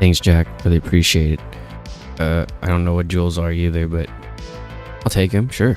Thanks, Jack. Really appreciate it. I don't know what jewels are either, but I'll take him, sure.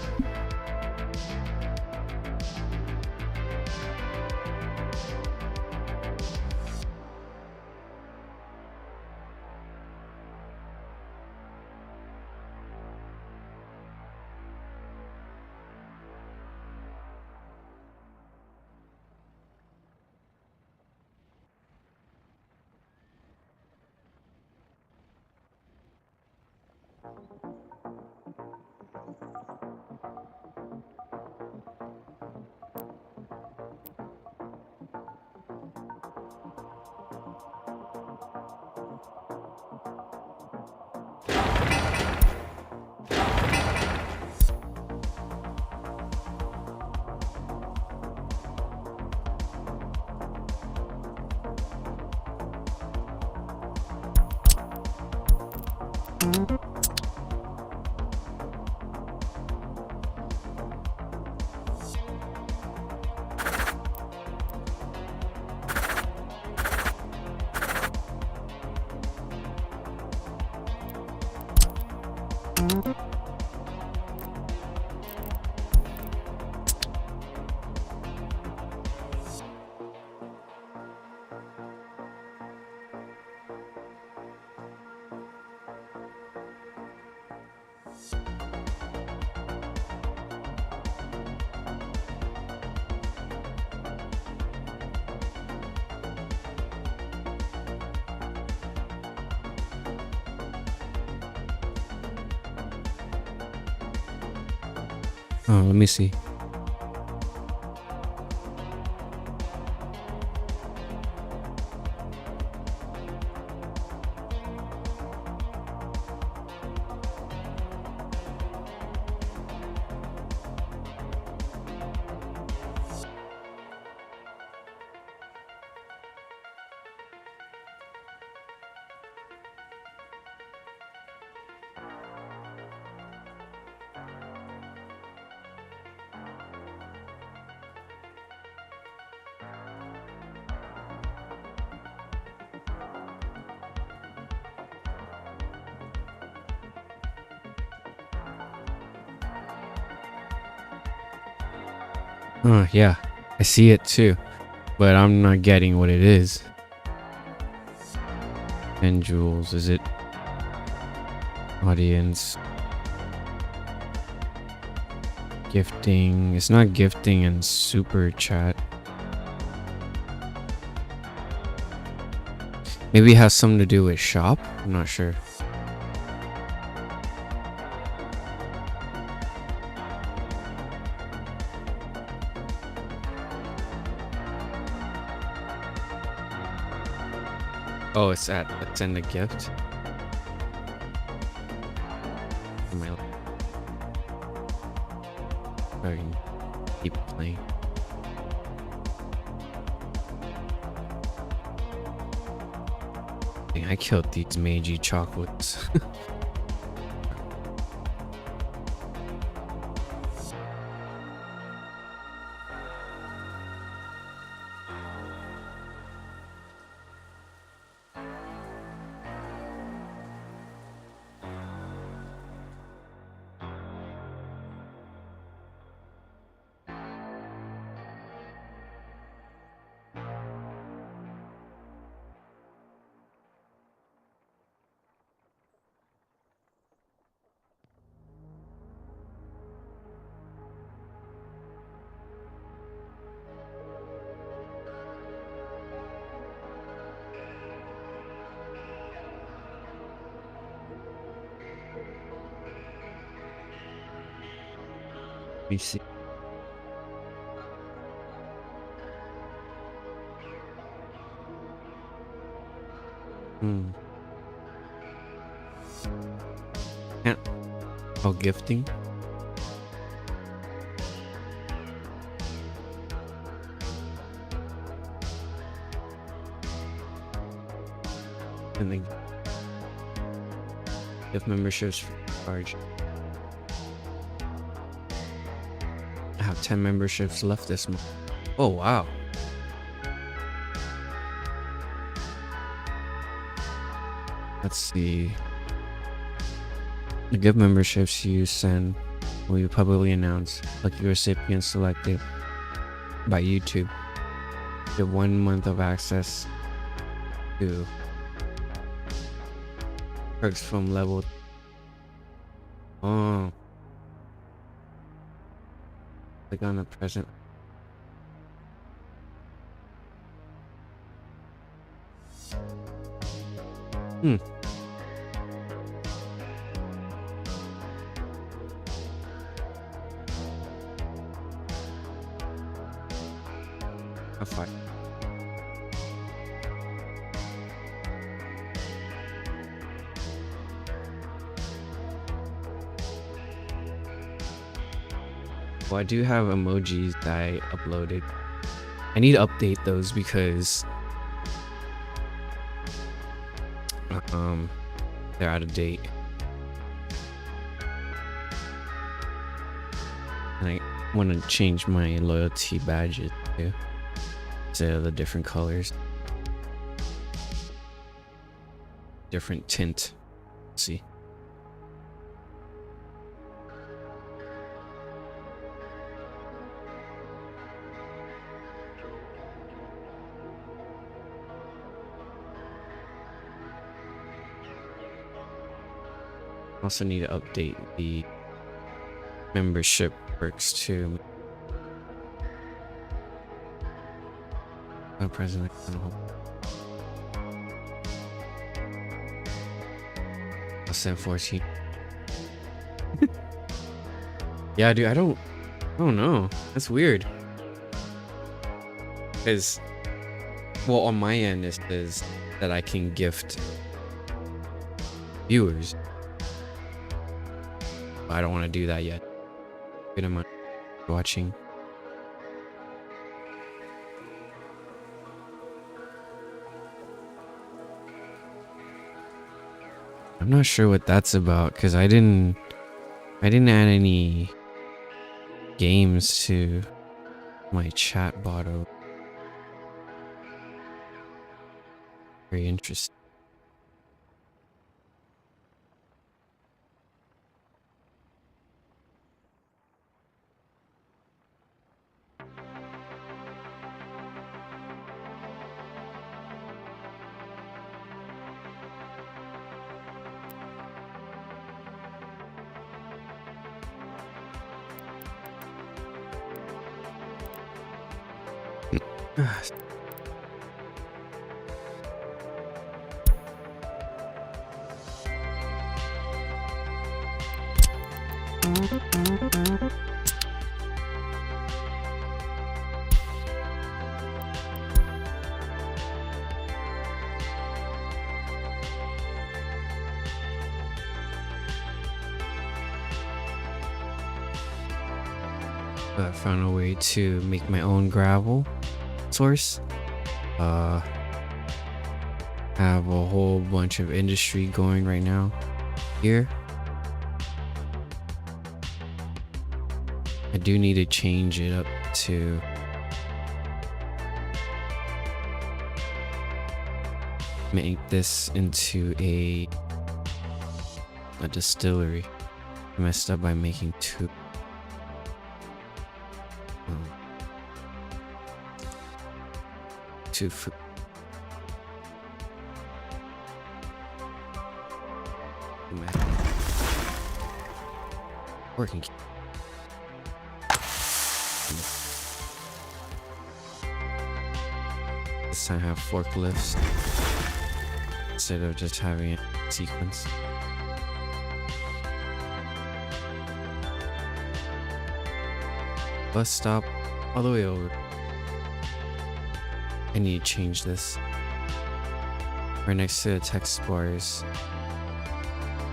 Oh, let me see. Yeah, I see it too, but I'm not getting what it is. 10 jewels, is it? Audience. Gifting, it's not gifting and super chat. Maybe it has something to do with shop? I'm not sure. Oh, it's in the gift. I can keep playing. Dang, I killed these Meiji chocolates. Let me see. Can't. Oh, gifting. And then gift memberships for charge. I have 10 memberships left this month. Oh wow. Let's see. The gift memberships you send will be publicly announced, like your recipient selected by YouTube. You have 1 month of access to perks from level. Oh, click on the present. Hmm. A fight. Well, I do have emojis that I uploaded. I need to update those because they're out of date. And I want to change my loyalty badges too, instead of the different colors. Different tint. Let's see. Also need to update the membership perks too. Oh, President. I'll send 14. Yeah, dude, I don't know. That's weird. Because, well, on my end it says that I can gift viewers. I don't want to do that yet. Good amount watching. I'm not sure what that's about because I didn't add any games to my chat bot. Very interesting. I found a way to make my own gravel source. Have a whole bunch of industry going right now here. I do need to change it up to make this into a distillery. I messed up by making two. Two food. Working. This time I have forklifts instead of just having a sequence. Bus stop all the way over. I need to change this. Right next to the text bars,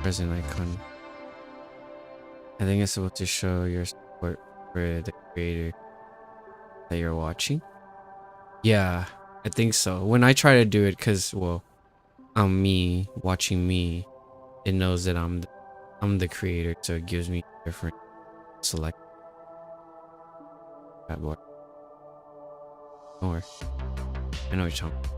present icon. I think it's supposed to show your support for the creator that you're watching. Yeah, I think so. When I try to do it, cause well, I'm me watching me, it knows that I'm the creator, so it gives me different select. That boy. Don't worry. I know what you're talking about.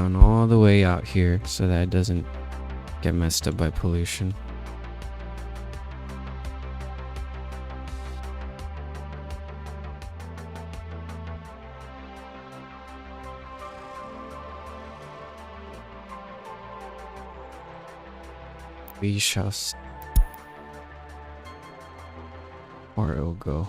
town all the way out here so that it doesn't get messed up by pollution. We shall see. Or it'll go.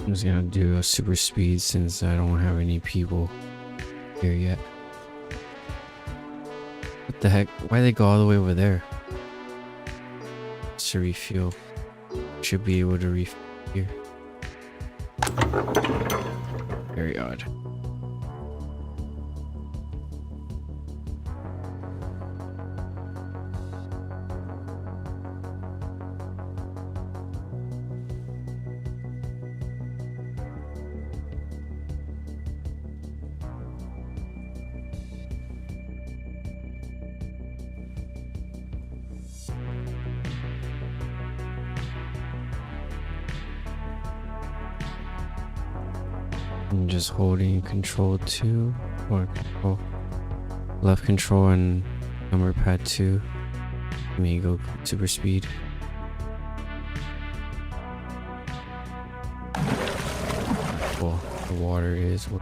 I'm just gonna do a super speed since I don't have any people here yet. What the heck? Why they go all the way over there? Just to refuel. Should be able to refuel here. Very odd. I'm just holding control 2 or control left control and number pad 2. May go super speed. Well, the water is what.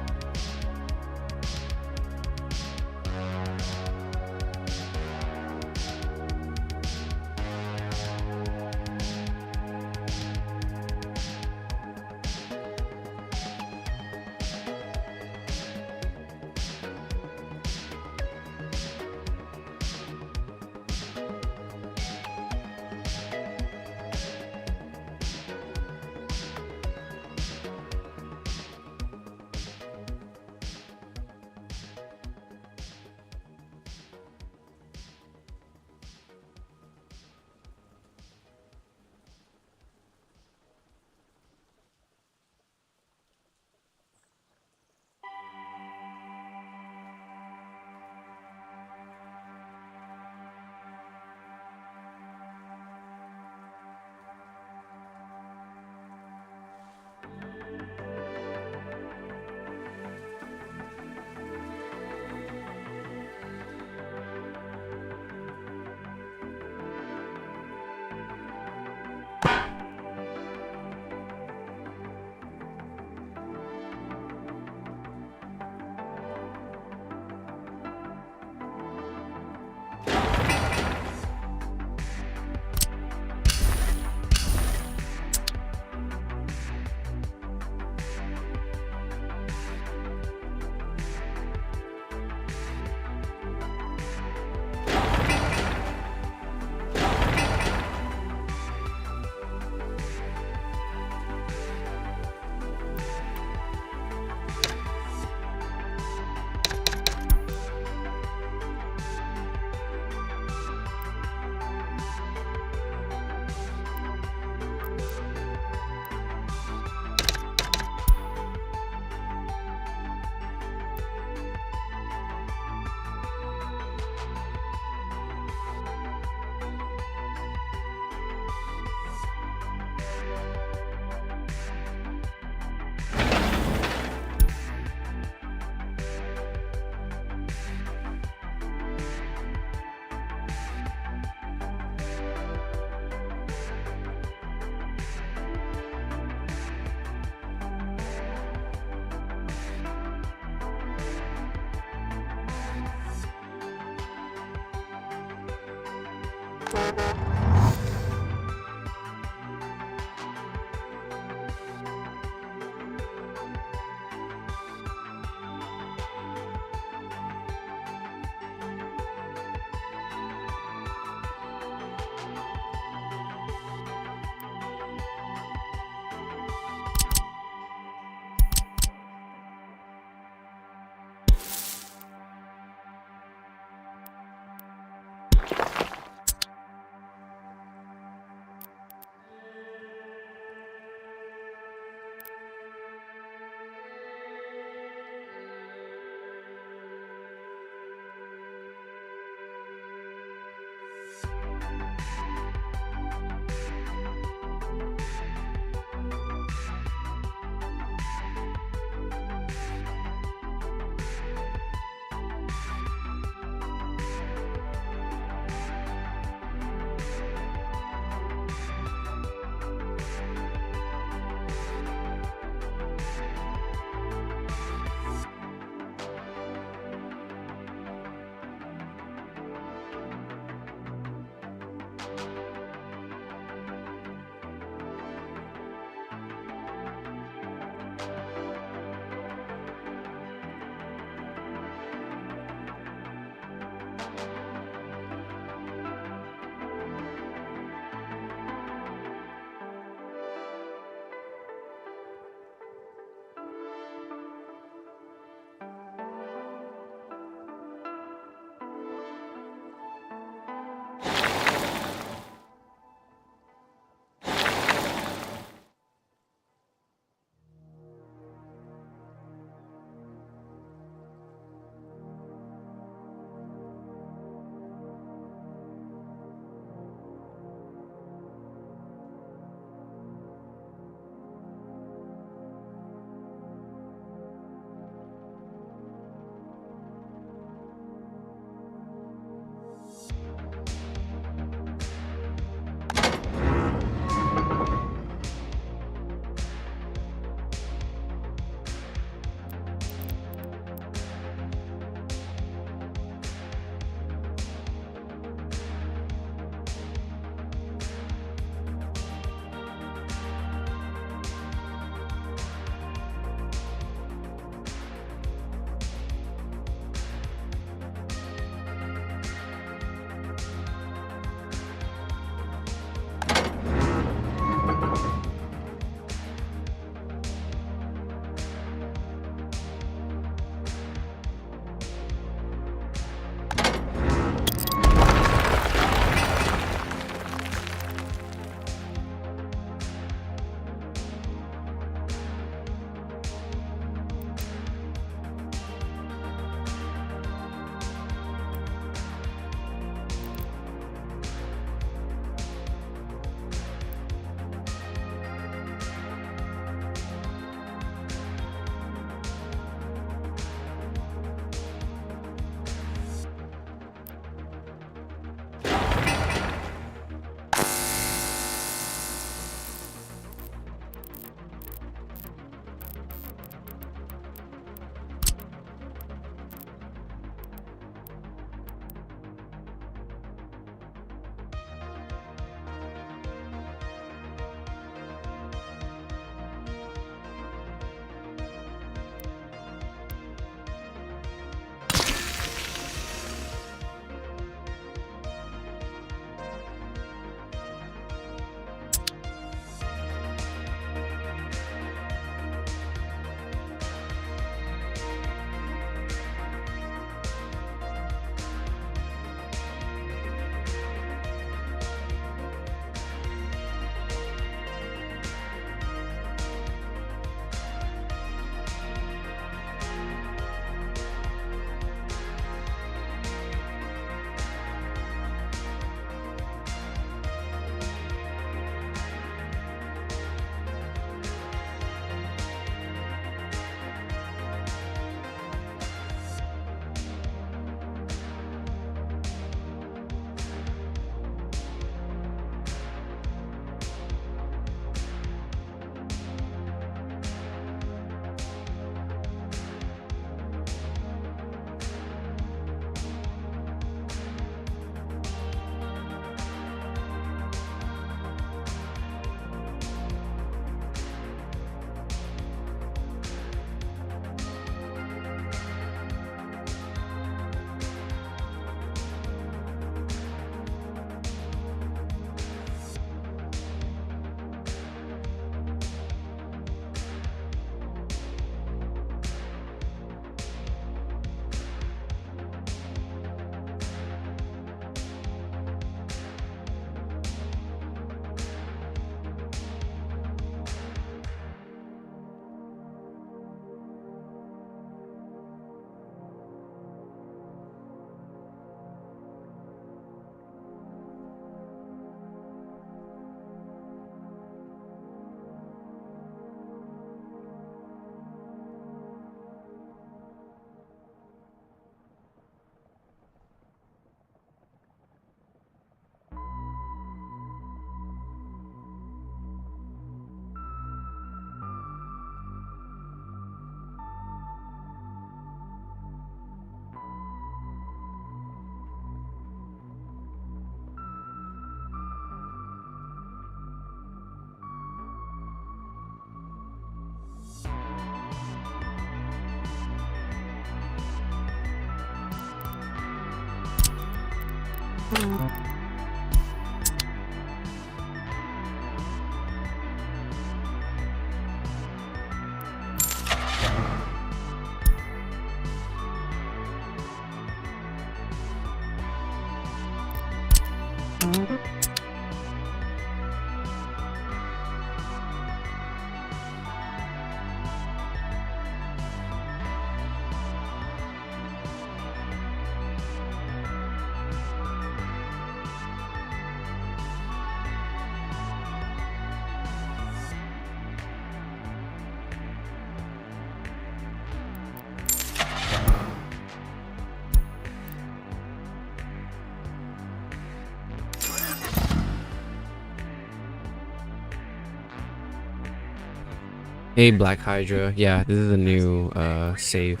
Hey, Black Hydra. Yeah, this is a new save.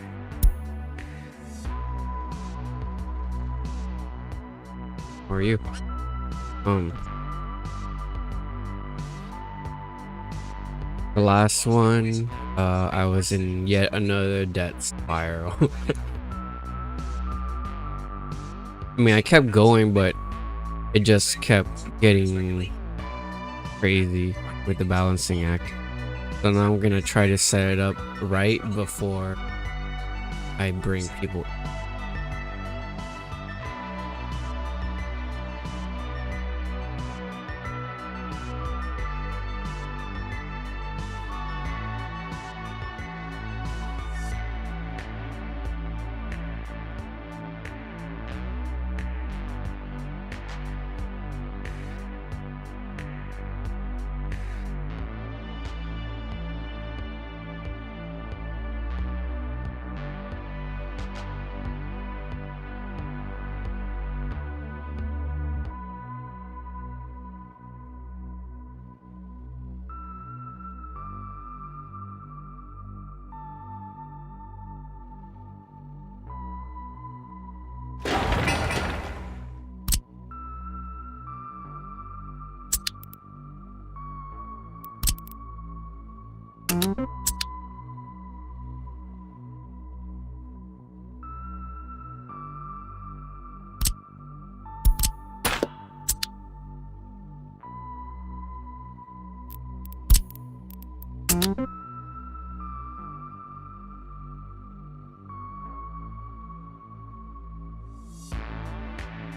How are you? The last one, I was in yet another debt spiral. I mean, I kept going, but it just kept getting crazy with the balancing act. So now I'm gonna try to set it up right before I bring people.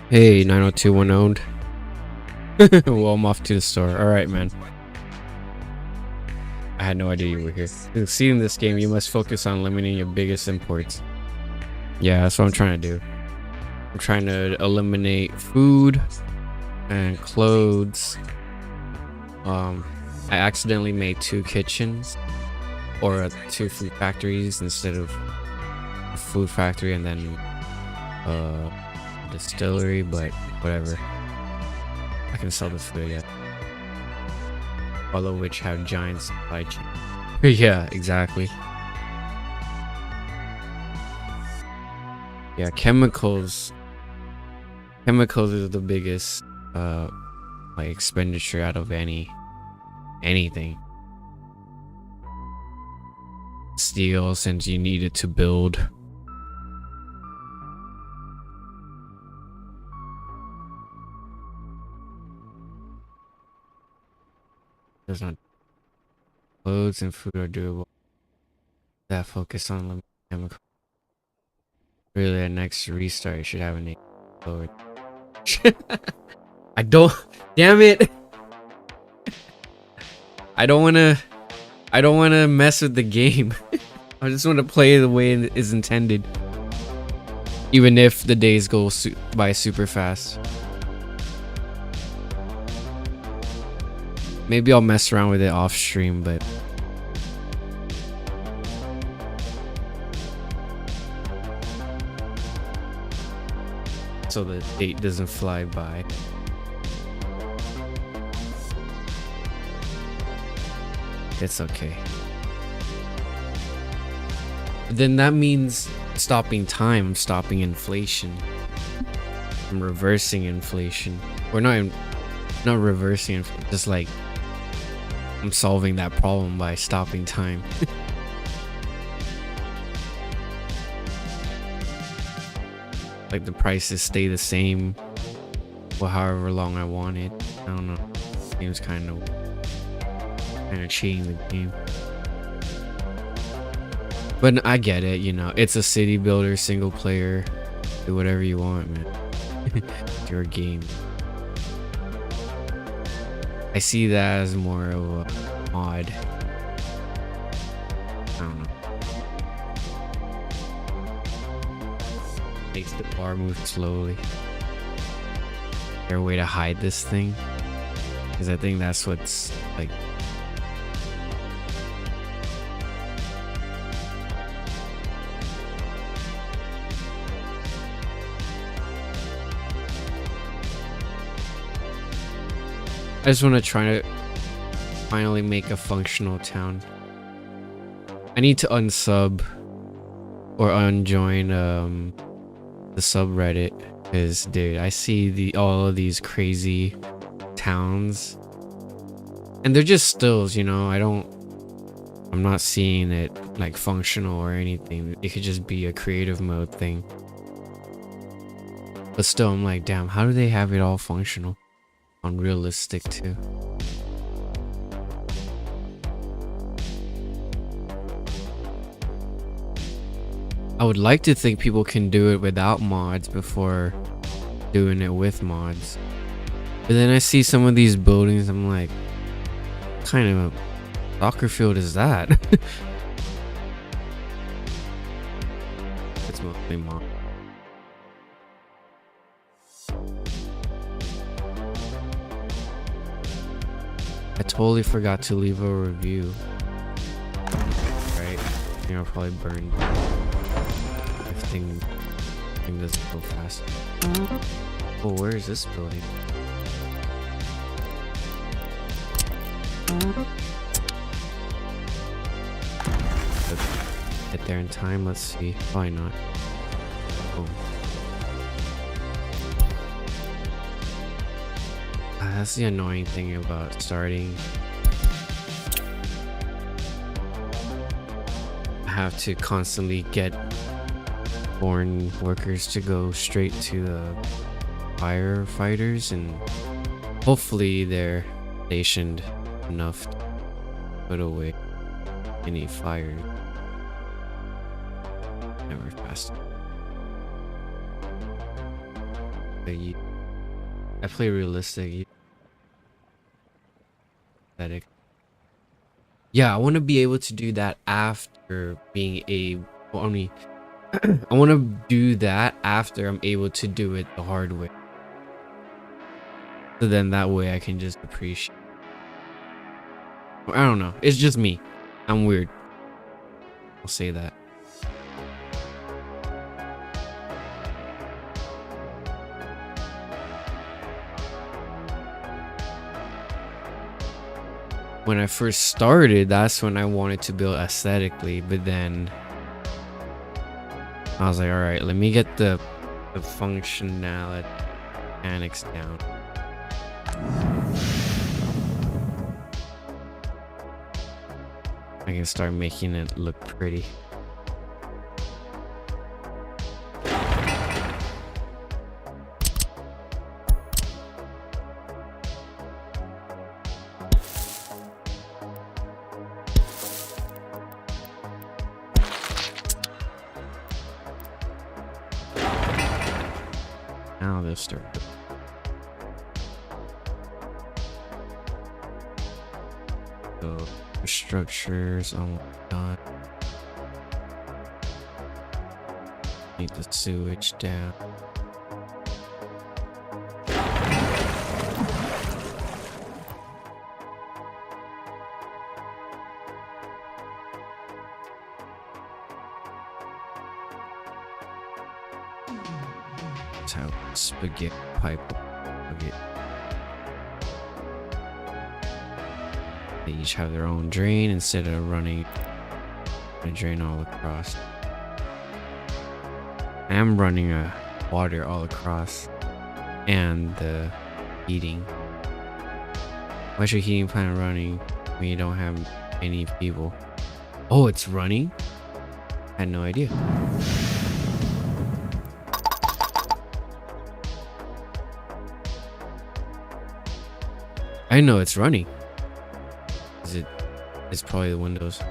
Hey, 90210 owned. Well, I'm off to the store. Alright, man. I had no idea you were here. To succeed in this game, you must focus on eliminating your biggest imports. Yeah, that's what I'm trying to do. I'm trying to eliminate food and clothes. I accidentally made 2 kitchens or 2 food factories instead of a food factory and then distillery, but whatever. I can sell the food yet. All of which have giant supply chain. Yeah, exactly. Yeah, chemicals is the biggest like expenditure out of anything. Steel, since you need it to build. There's not clothes and food are doable. That focus on limited chemical. Really, at next restart, you should have an lower. I don't. Damn it! I don't wanna mess with the game. I just want to play the way it is intended. Even if the days go by super fast. Maybe I'll mess around with it off stream, but so the date doesn't fly by. It's okay. But then that means stopping time. I'm stopping inflation. I'm reversing inflation. Or not reversing it, just like I'm solving that problem by stopping time. Like the prices stay the same well, however long I wanted. I don't know. Game's kind of cheating the game. But I get it, you know. It's a city builder, single player. Do whatever you want, man. It's your game. I see that as more of a mod. I don't know. Makes the bar move slowly. Is there a way to hide this thing? Because I think that's what's like. I just want to try to finally make a functional town. I need to unsub or unjoin the subreddit, because dude, I see all of these crazy towns and they're just stills, you know. I'm not seeing it like functional or anything. It could just be a creative mode thing, but still I'm like, damn, how do they have it all functional? Unrealistic too. I would like to think people can do it without mods before doing it with mods. But then I see some of these buildings, I'm like, what kind of a soccer field is that? It's mostly mod. I totally forgot to leave a review. Right? I think I'll probably burn if thing doesn't go fast. Oh, where is this building? Get there in time, let's see. Probably not. Oh. That's the annoying thing about starting. I have to constantly get foreign workers to go straight to the firefighters, and hopefully they're stationed enough to put away any fire. Never fast. I play realistic. Yeah, I want to be able to do that after being I want to do that after I'm able to do it the hard way. So then that way I can just appreciate. I don't know. It's just me. I'm weird. I'll say that. When I first started, that's when I wanted to build aesthetically, but then I was like, all right, let me get the functionality mechanics down. I can start making it look pretty. Now they'll start. So structures, oh my god. Need the sewage down. That's how spaghetti pipe spaghetti. They each have their own drain instead of running a drain all across. I am running a water all across and the heating. Why's your heating plant running when you don't have any people? Oh, it's running? I had no idea. I know it's running. It's probably the windows.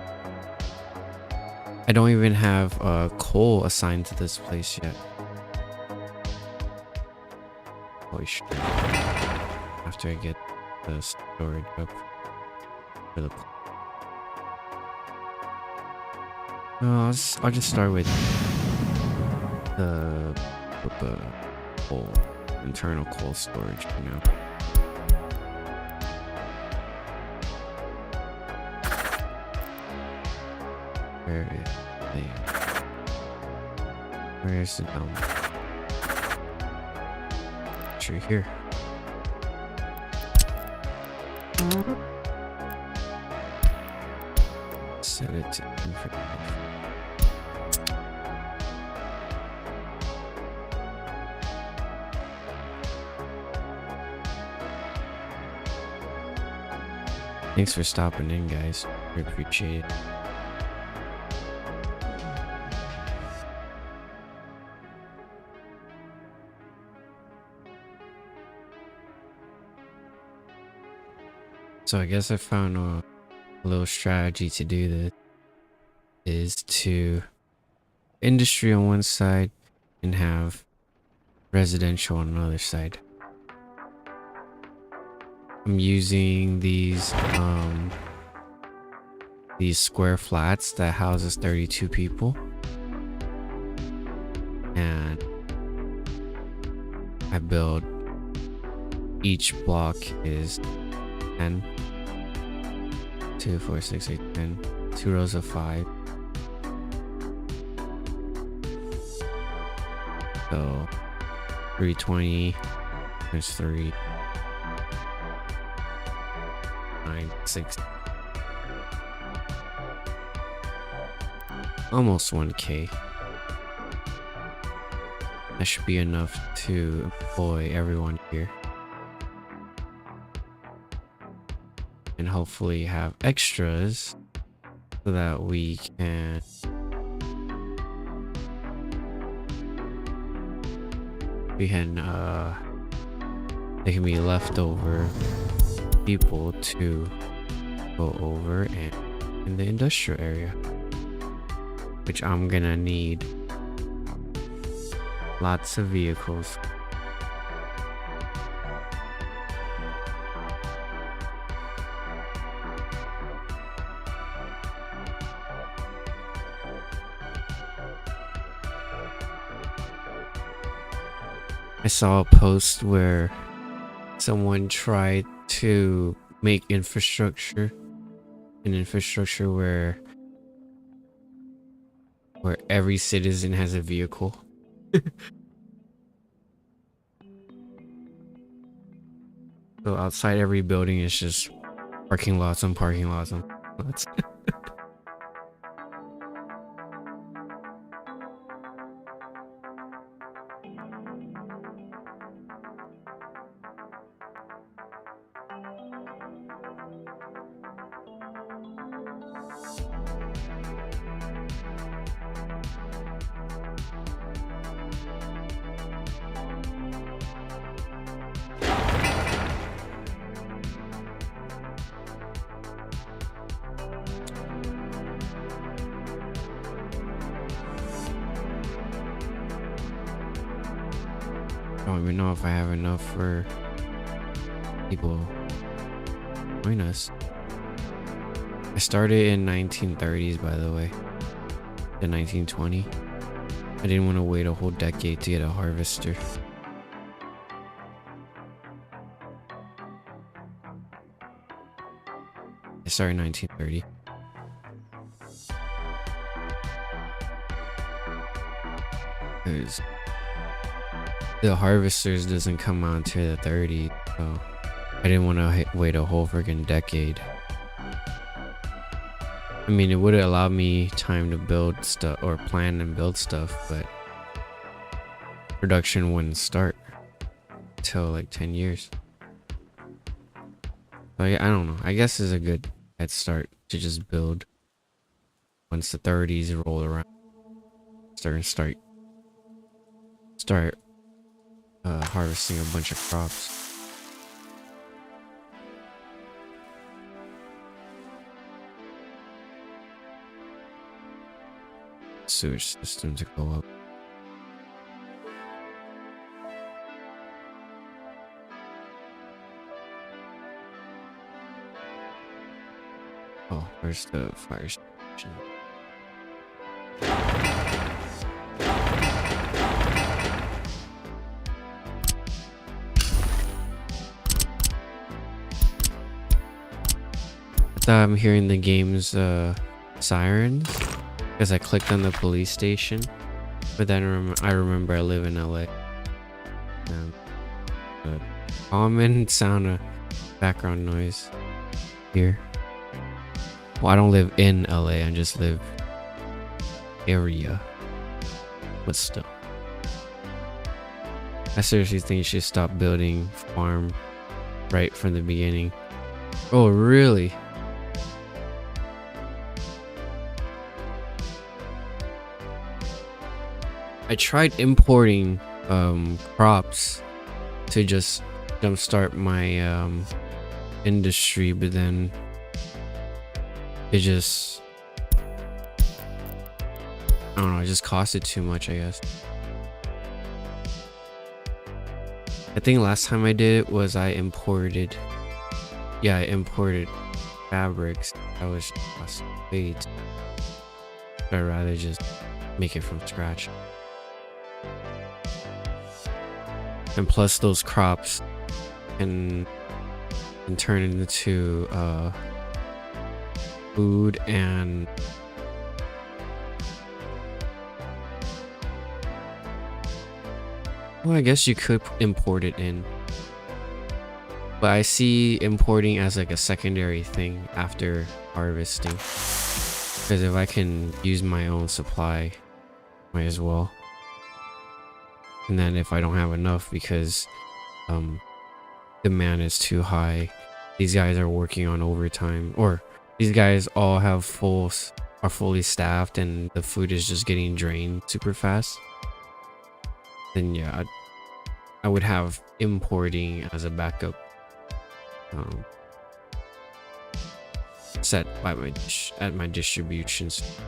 I don't even have coal assigned to this place yet. Holy shit. After I get the storage up for the... No, I'll just start with the coal, internal coal storage, you know. Where's the dump? Sure, here. Set it to infinite. Thanks for stopping in, guys. We appreciate it. So I guess I found a little strategy to do this is to industry on one side and have residential on another side. I'm using these square flats that houses 32 people, and I build each block is 10, 2, 4, 6, 8, 10, 2 rows of 5. So 320 times 3, 9, 6, almost 1K. That should be enough to employ everyone here. And hopefully have extras so that we can they can be leftover people to go over and in the industrial area, which I'm gonna need lots of vehicles. I saw a post where someone tried to make an infrastructure where every citizen has a vehicle. So outside every building is just parking lots on parking lots on lots. I don't even know if I have enough for people join us. I started in 1930s, by the way, the 1920. I didn't want to wait a whole decade to get a harvester. I started in 1930. Because the harvesters doesn't come out until the 30s, so I didn't want to wait a whole friggin' decade. I mean, it would have allowed me time to build stuff or plan and build stuff, but production wouldn't start till like 10 years. So I don't know. I guess it's a good head start to just build once the 30s roll around. Start harvesting a bunch of crops. sewage system to go up. Oh, where's the fire station? I thought I'm hearing the game's sirens because I clicked on the police station, but then I remember I live in LA. A common sound of background noise here. Well, I don't live in LA, I just live area, but still. I seriously think you should stop building farm right from the beginning. Oh, really? I tried importing crops to just jumpstart my industry, but then it just, I don't know, it just costed too much, I guess. I think last time I did it was I imported fabrics. That was cost way too much. I'd rather just make it from scratch. And plus those crops can turn into food and well, I guess you could import it in, but I see importing as like a secondary thing after harvesting, because if I can use my own supply, might as well. And then if I don't have enough because demand is too high, these guys are working on overtime, or these guys all are fully staffed and the food is just getting drained super fast, then yeah, I would have importing as a backup set by my distributions.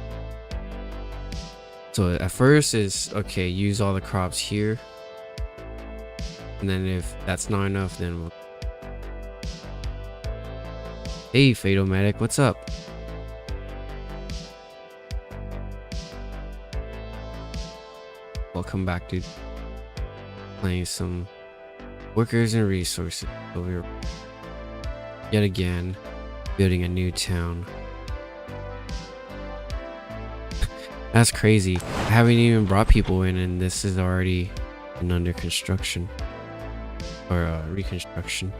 So at first is okay, use all the crops here, and then if that's not enough, then we'll... Hey Fatal Medic, what's up? Welcome back, dude. Playing some workers and resources over here. Yet again, building a new town. That's crazy. I haven't even brought people in and this is already under construction. Or reconstruction.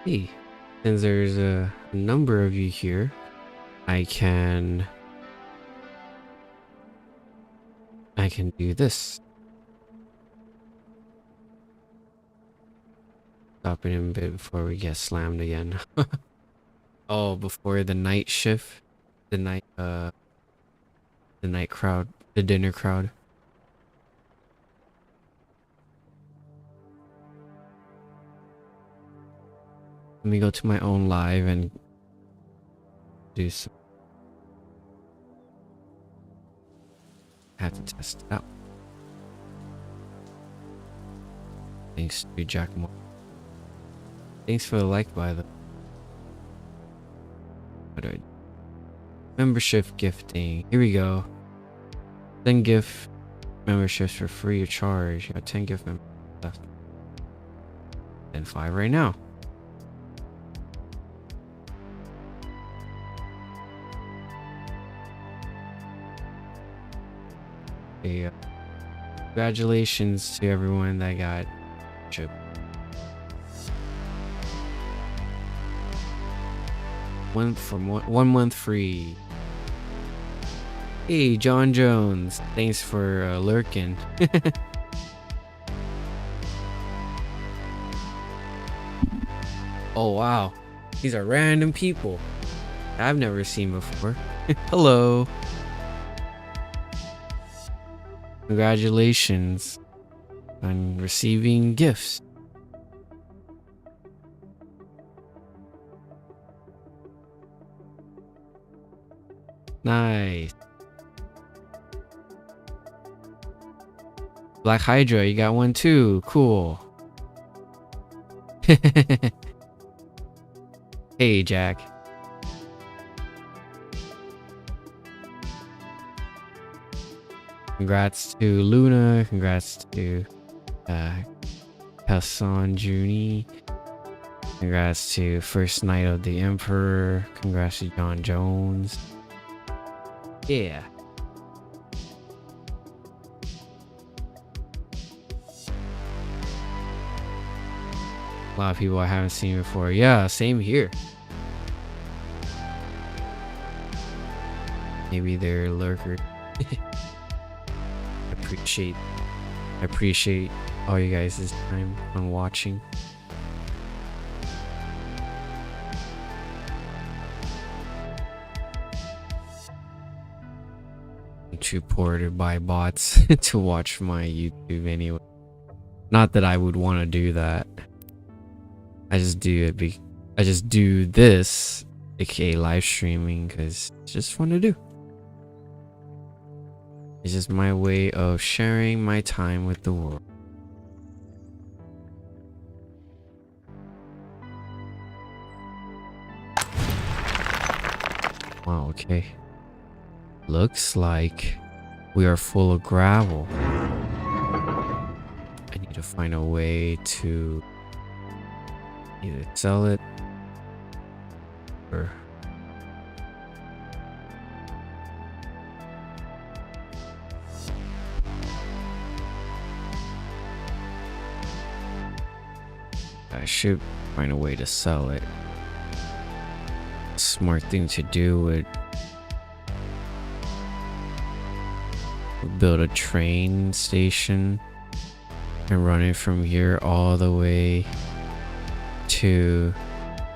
Hey, since there's a number of you here, I can do this. Stop it in a bit before we get slammed again. Oh, before the night shift, the night crowd, the dinner crowd. Let me go to my own live and do some. I have to test it out. Thanks to Jack Moore. Thanks for the like, by the way. What do I do? Membership gifting. Here we go. 10 gift memberships for free of charge. You got 10 gift members left. And 5 right now. Hey, congratulations to everyone that got chip. One month free. Hey, John Jones, thanks for lurking. Oh wow, these are random people I've never seen before. Hello. Congratulations on receiving gifts. Nice. Black Hydra, you got one too. Cool. Hey, Jack. Congrats to Luna. Congrats to Hassan Juni. Congrats to First Knight of the Emperor. Congrats to John Jones. Yeah. A lot of people I haven't seen before. Yeah, same here. Maybe they're lurkers. I appreciate all you guys' time on watching. I'm too poor to buy bots to watch my YouTube anyway. Not that I would want to do that. I just do it I just do this, aka live streaming, because it's just fun to do. It's just my way of sharing my time with the world. Wow, okay. Looks like we are full of gravel. I need to find a way to either sell it or I should find a way to sell it. Smart thing to do would build a train station and run it from here all the way to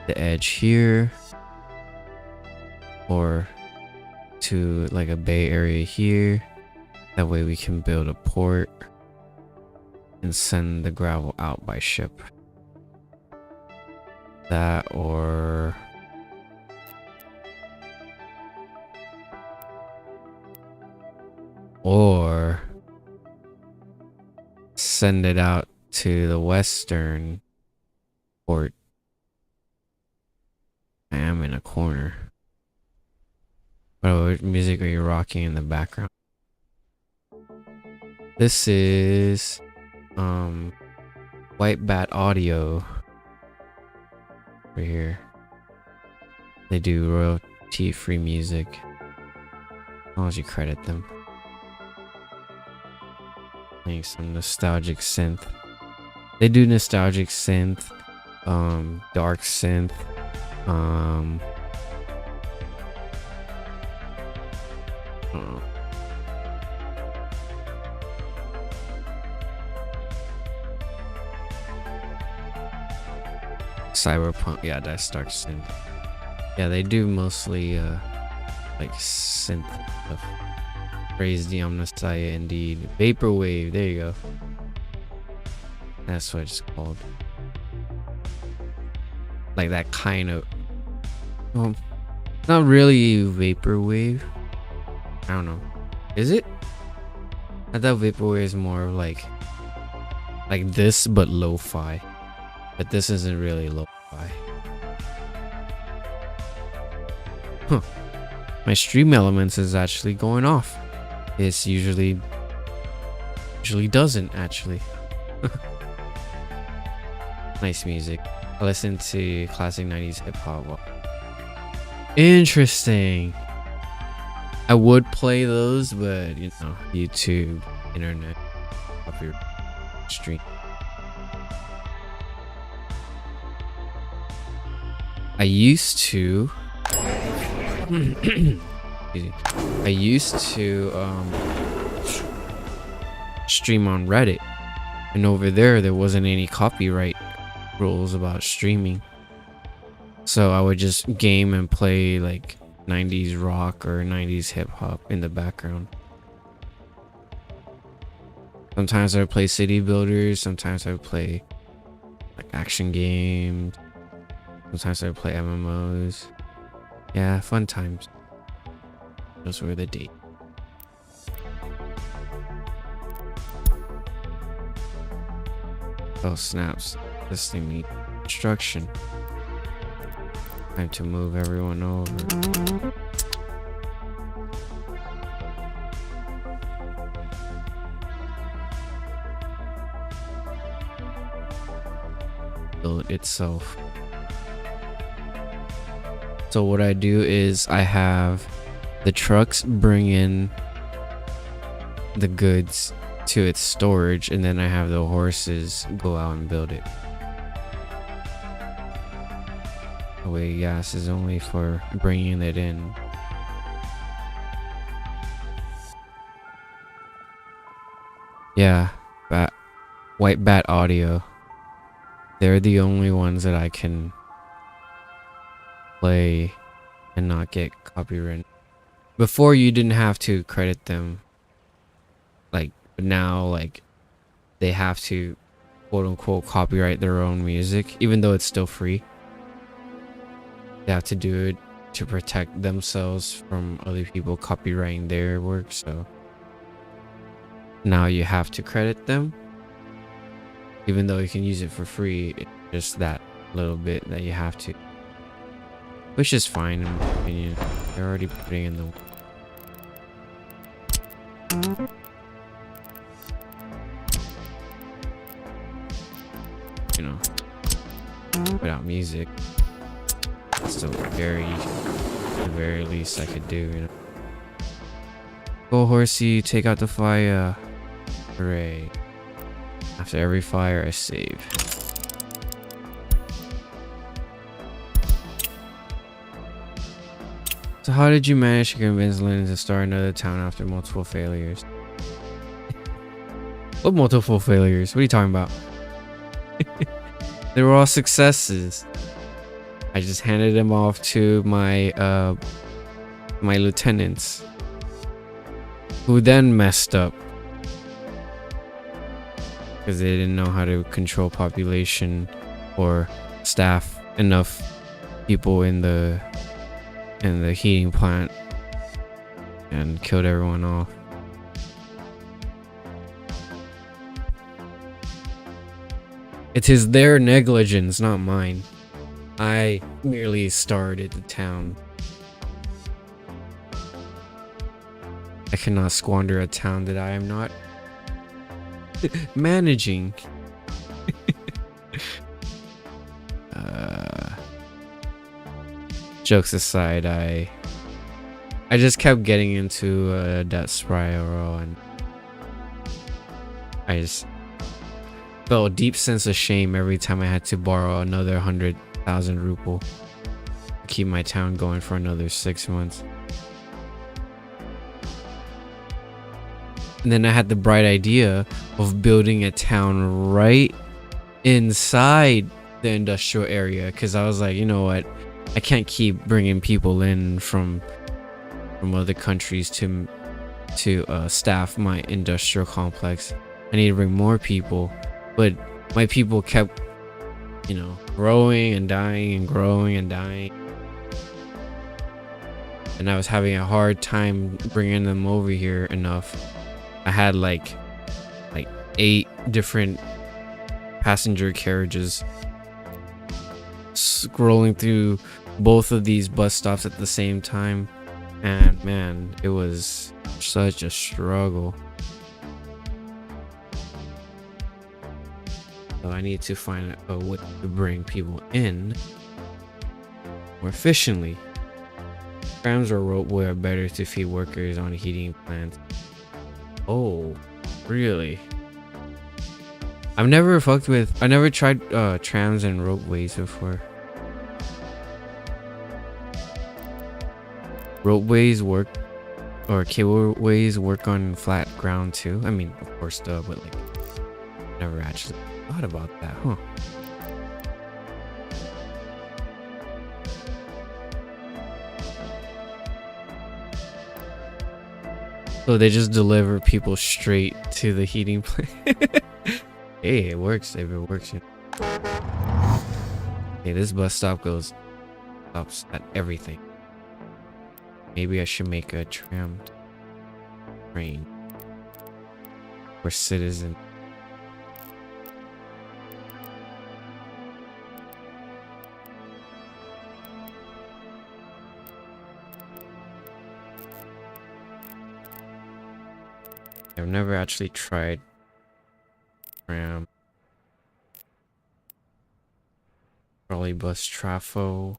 the edge here, or to like a bay area here. That way we can build a port and send the gravel out by ship. That or send it out to the western port. I am in a corner. What music are you rocking in the background? This is White Bat Audio right here. They do royalty free music. As long as you credit them. Playing some nostalgic synth. They do nostalgic synth, dark synth, cyberpunk. Yeah, that's dark synth. Yeah, they do mostly like synth stuff. Praise the Omnissiah indeed. Vaporwave, there you go. That's what it's called. Like that kind of, not really vaporwave. I don't know. Is it? I thought vaporwave is more of like this but lo-fi. But this isn't really lo-fi. Huh. My stream elements is actually going off. It's usually doesn't actually. Nice music. I listen to classic 90s hip hop. Interesting. I would play those, but you know, YouTube, internet, off your stream. I used to stream on Reddit, and over there wasn't any copyright rules about streaming, so I would just game and play like 90s rock or 90s hip hop in the background. Sometimes I would play city builders. Sometimes I would play like action games. Sometimes I would play MMOs. Yeah, fun times. Those were the days. Oh snaps! This thing needs construction. Time to move everyone over. Build itself. So what I do is I have the trucks bring in the goods to its storage, and then I have the horses go out and build it. The way gas is only for bringing it in. Yeah, White Bat Audio. They're the only ones that I can play and not get copyright. Before you didn't have to credit them, like, but now like they have to quote unquote copyright their own music, even though it's still free. They have to do it to protect themselves from other people copyrighting their work. So now you have to credit them, even though you can use it for free. It's just that little bit that you have to, which is fine in my opinion. They're already putting in the without music. It's the very least I could do, Go horsey, take out the fire. Hooray. After every fire I save. So how did you manage to convince Lynn to start another town after multiple failures? What multiple failures? What are you talking about? They were all successes. I just handed them off to my my lieutenants, who then messed up because they didn't know how to control population or staff enough people in the heating plant, and killed everyone off. It is their negligence, not mine. I merely started the town. I cannot squander a town that I am not managing. Jokes aside, I just kept getting into that spiral, and I just felt a deep sense of shame every time I had to borrow another 100,000 ruble to keep my town going for another 6 months. And then I had the bright idea of building a town right inside the industrial area, because I was like, you know what, I can't keep bringing people in from other countries to staff my industrial complex. I need to bring more people, but my people kept, growing and dying and growing and dying, and I was having a hard time bringing them over here enough. I had like 8 different passenger carriages scrolling through both of these bus stops at the same time, and man, it was such a struggle. So I need to find a way to bring people in more efficiently. Trams or ropeway are better to feed workers on heating plants. Oh, really? I never tried trams and ropeways before. Ropeways work, or cableways work on flat ground too. I mean, of course, but like, never actually thought about that, huh? So they just deliver people straight to the heating plant. Hey, it works if it works. Okay, this bus stop stops at everything. Maybe I should make a tram train for citizens. I've never actually tried tram. Trolley bus trafo.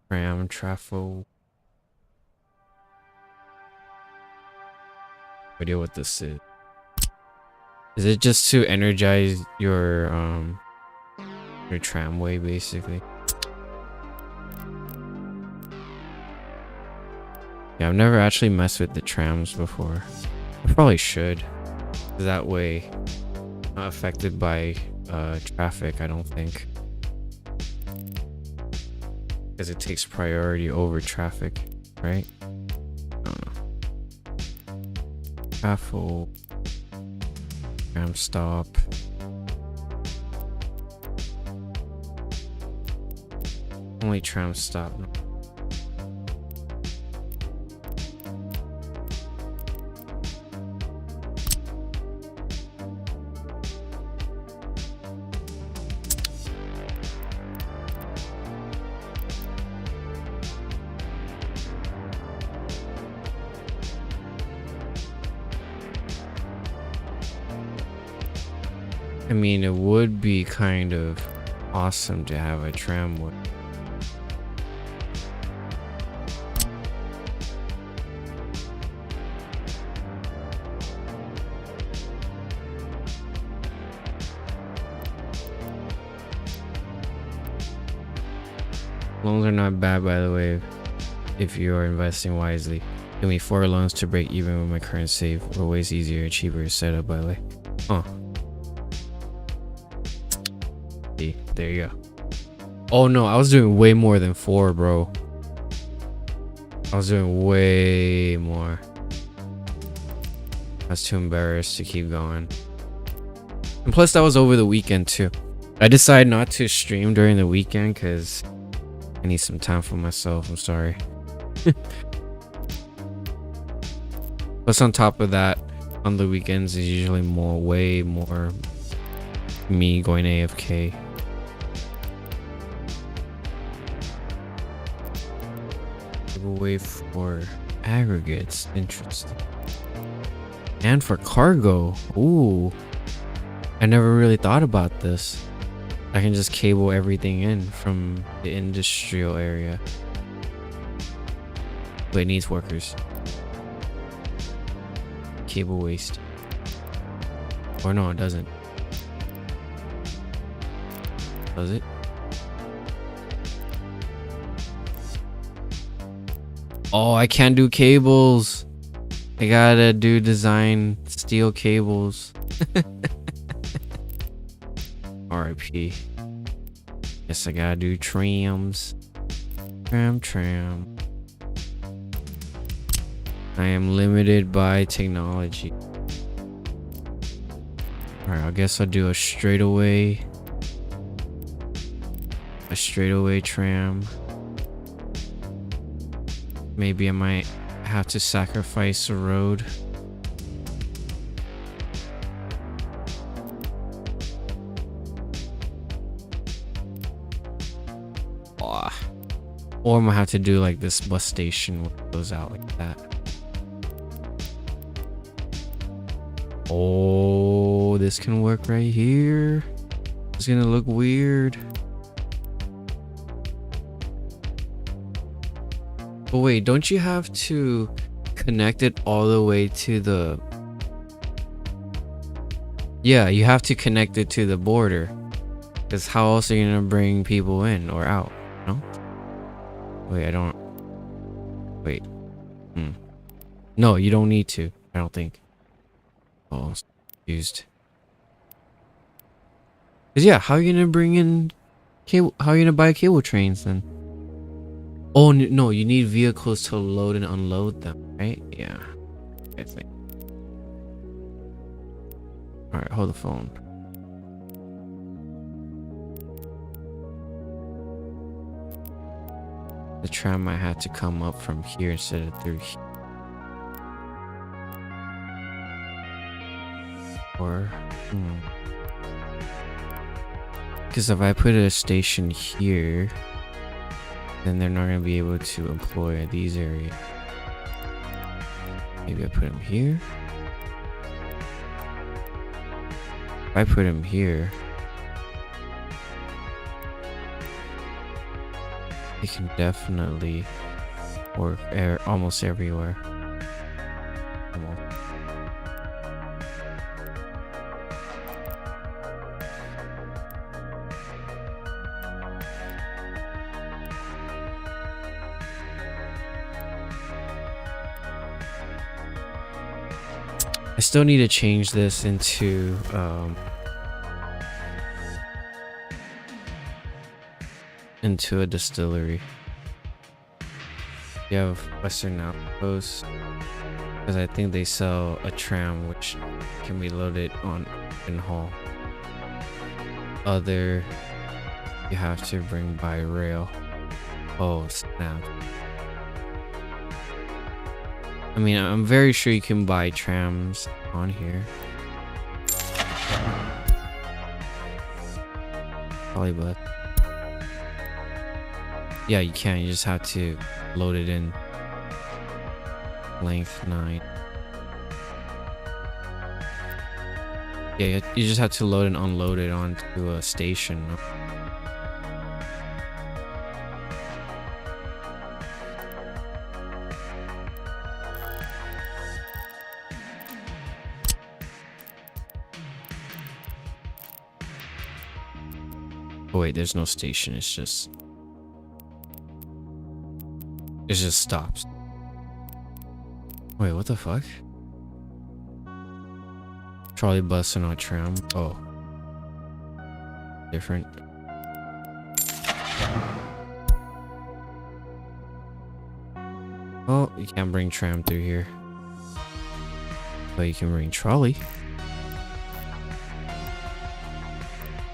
Tram trafo. No idea what this is. Is it just to energize your tramway basically? Yeah, I've never actually messed with the trams before. I probably should. That way, not affected by traffic, I don't think. Because it takes priority over traffic, right? I don't know. Traffic. Tram stop. Only tram stop. I mean, it would be kind of awesome to have a tramway. Loans are not bad, by the way, if you are investing wisely. Give me 4 loans to break even with my current save. Or ways easier and cheaper to set up, by the way. Huh. See, there you go. Oh no, I was doing way more than 4, bro. I was doing way more. I was too embarrassed to keep going. And plus, that was over the weekend too. I decided not to stream during the weekend because I need some time for myself. I'm sorry. Plus, on top of that, on the weekends is usually way more me going AFK. Giveaway for aggregates, interesting. And for cargo, ooh, I never really thought about this. I can just cable everything in from the industrial area. But it needs workers. Cable waste. Or no, it doesn't. Does it? Oh, I can't do cables. I gotta do design steel cables. RIP. Guess I gotta do trams. Tram. I am limited by technology. Alright, I guess I'll do a straightaway tram. Maybe I might have to sacrifice a road. Or I'm gonna have to do like this bus station where it goes out like that. Oh, this can work right here. It's gonna look weird. But wait, don't you have to connect it all the way to the... Yeah, you have to connect it to the border. Because how else are you gonna bring people in or out? No? Wait, I don't... Wait. No, you don't need to. I don't think. Oh, I'm confused. Because yeah, how are you gonna bring in cable? How are you gonna buy cable trains then? Oh no, you need vehicles to load and unload them, right? Yeah, I think. All right, hold the phone. The tram might have to come up from here instead of through here. Or, because if I put a station here, then they're not going to be able to employ these areas. Maybe I put them here. If I put them here, they can definitely work almost everywhere. I still need to change this into a distillery. You have Western Outpost, because I think they sell a tram which can be loaded on in haul. Other, you have to bring by rail. Oh snap. I mean, I'm very sure you can buy trams on here. Probably, but yeah, you can. You just have to load it in length 9. Yeah, you just have to load and unload it onto a station. Oh wait, there's no station. It just stops. Wait, what the fuck? Trolley bus and not tram. Oh, different. Oh, you can't bring tram through here, but you can bring trolley.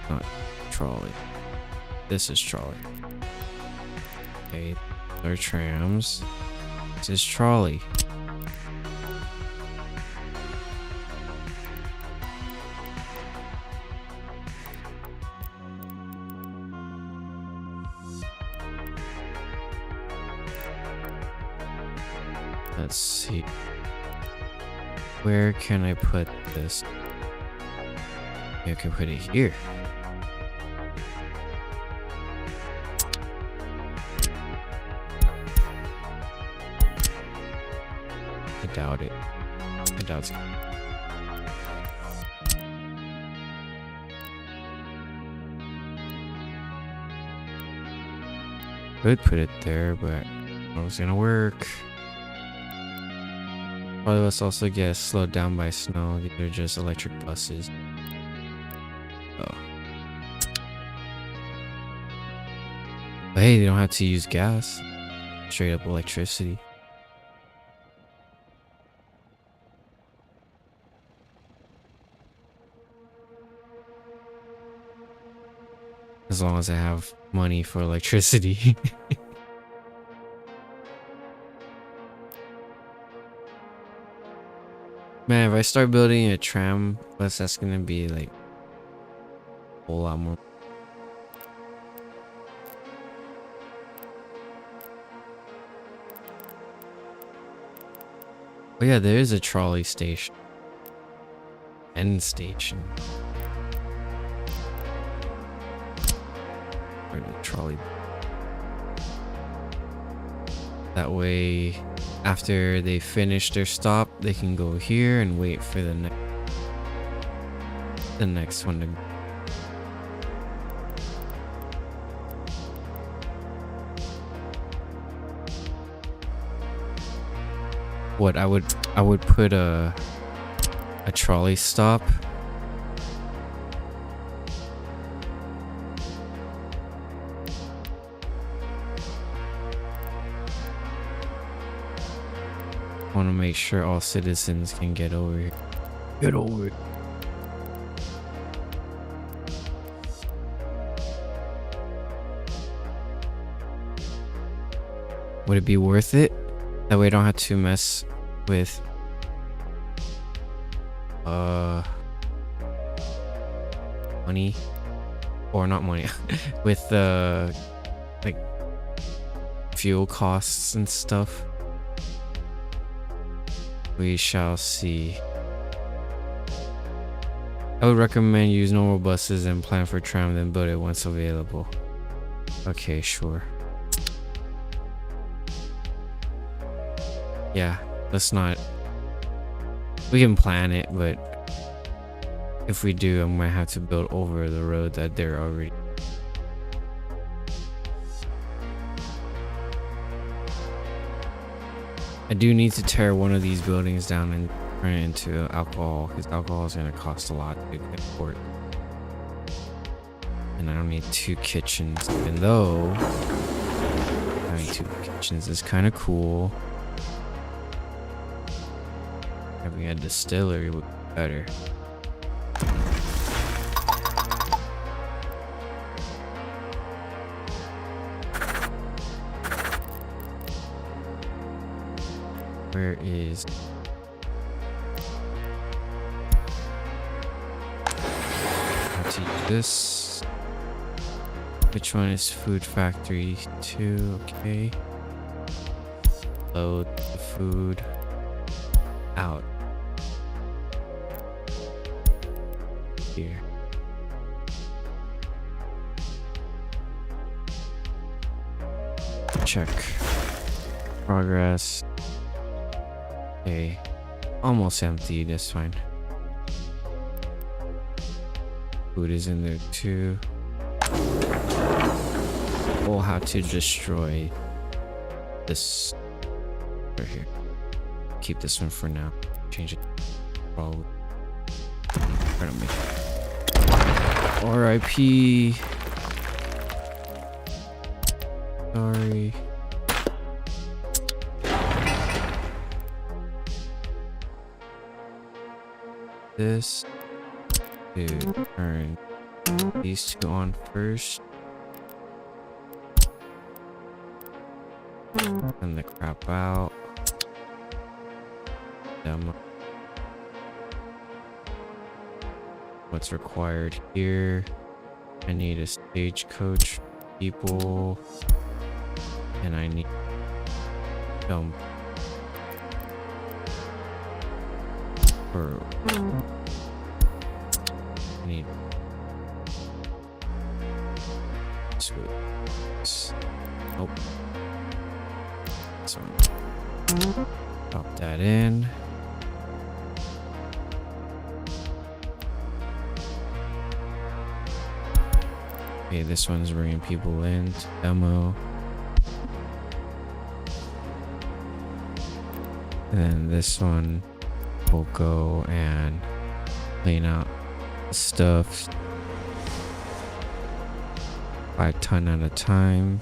Not trolley. This is trolley. Okay, there are trams. This is trolley. Let's see. Where can I put this? I can put it here. I doubt it. I doubt it. Could put it there, but it was gonna work. Probably let's also get slowed down by snow. These are just electric buses. Oh. But hey, they don't have to use gas. Straight up electricity. As long as I have money for electricity. Man, if I start building a tram bus, that's gonna be like a whole lot more. Oh yeah, there is a trolley station. End station. Where the trolley? That way, after they finish their stop, they can go here and wait for the next one to. What I would put a trolley stop. want to make sure all citizens can get over here. Get over it. Would it be worth it? That way I don't have to mess with money, or not money, with like fuel costs and stuff. We shall see. I would recommend use normal buses and plan for tram, then build it once available. Okay, sure. Yeah, let's not. We can plan it, but if we do, I might have to build over the road that they're already. I do need to tear one of these buildings down and turn it into alcohol, because alcohol is going to cost a lot to import. And I don't need 2 kitchens, even though having 2 kitchens is kind of cool. Having a distillery would be better. Where is... I'll teach this. Which one is food factory 2? Okay. Load the food out. Here. Check. Progress. Okay. Almost empty, that's fine. Food is in there too. We'll have to destroy this right here. Keep this one for now. Change it. Probably. Pardon me. R.I.P. Sorry. This to turn these 2 on first. Send the crap out. Demo. What's required here? I need a stagecoach people, and I need dump for. I need sweet. Nope. This one. Drop that in. Okay, this one's bringing people in to demo. And then this one will go and clean out the stuff 5 ton at a time.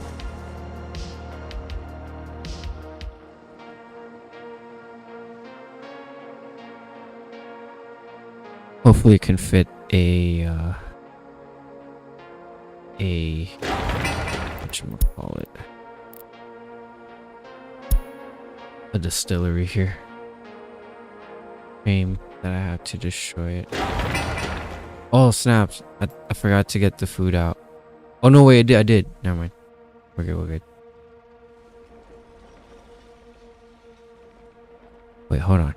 Hopefully it can fit a whatchamacallit, a distillery here. Shame that I have to destroy it. Oh snaps, I forgot to get the food out. Oh no, wait, I did. Never mind. We're good. Wait, hold on.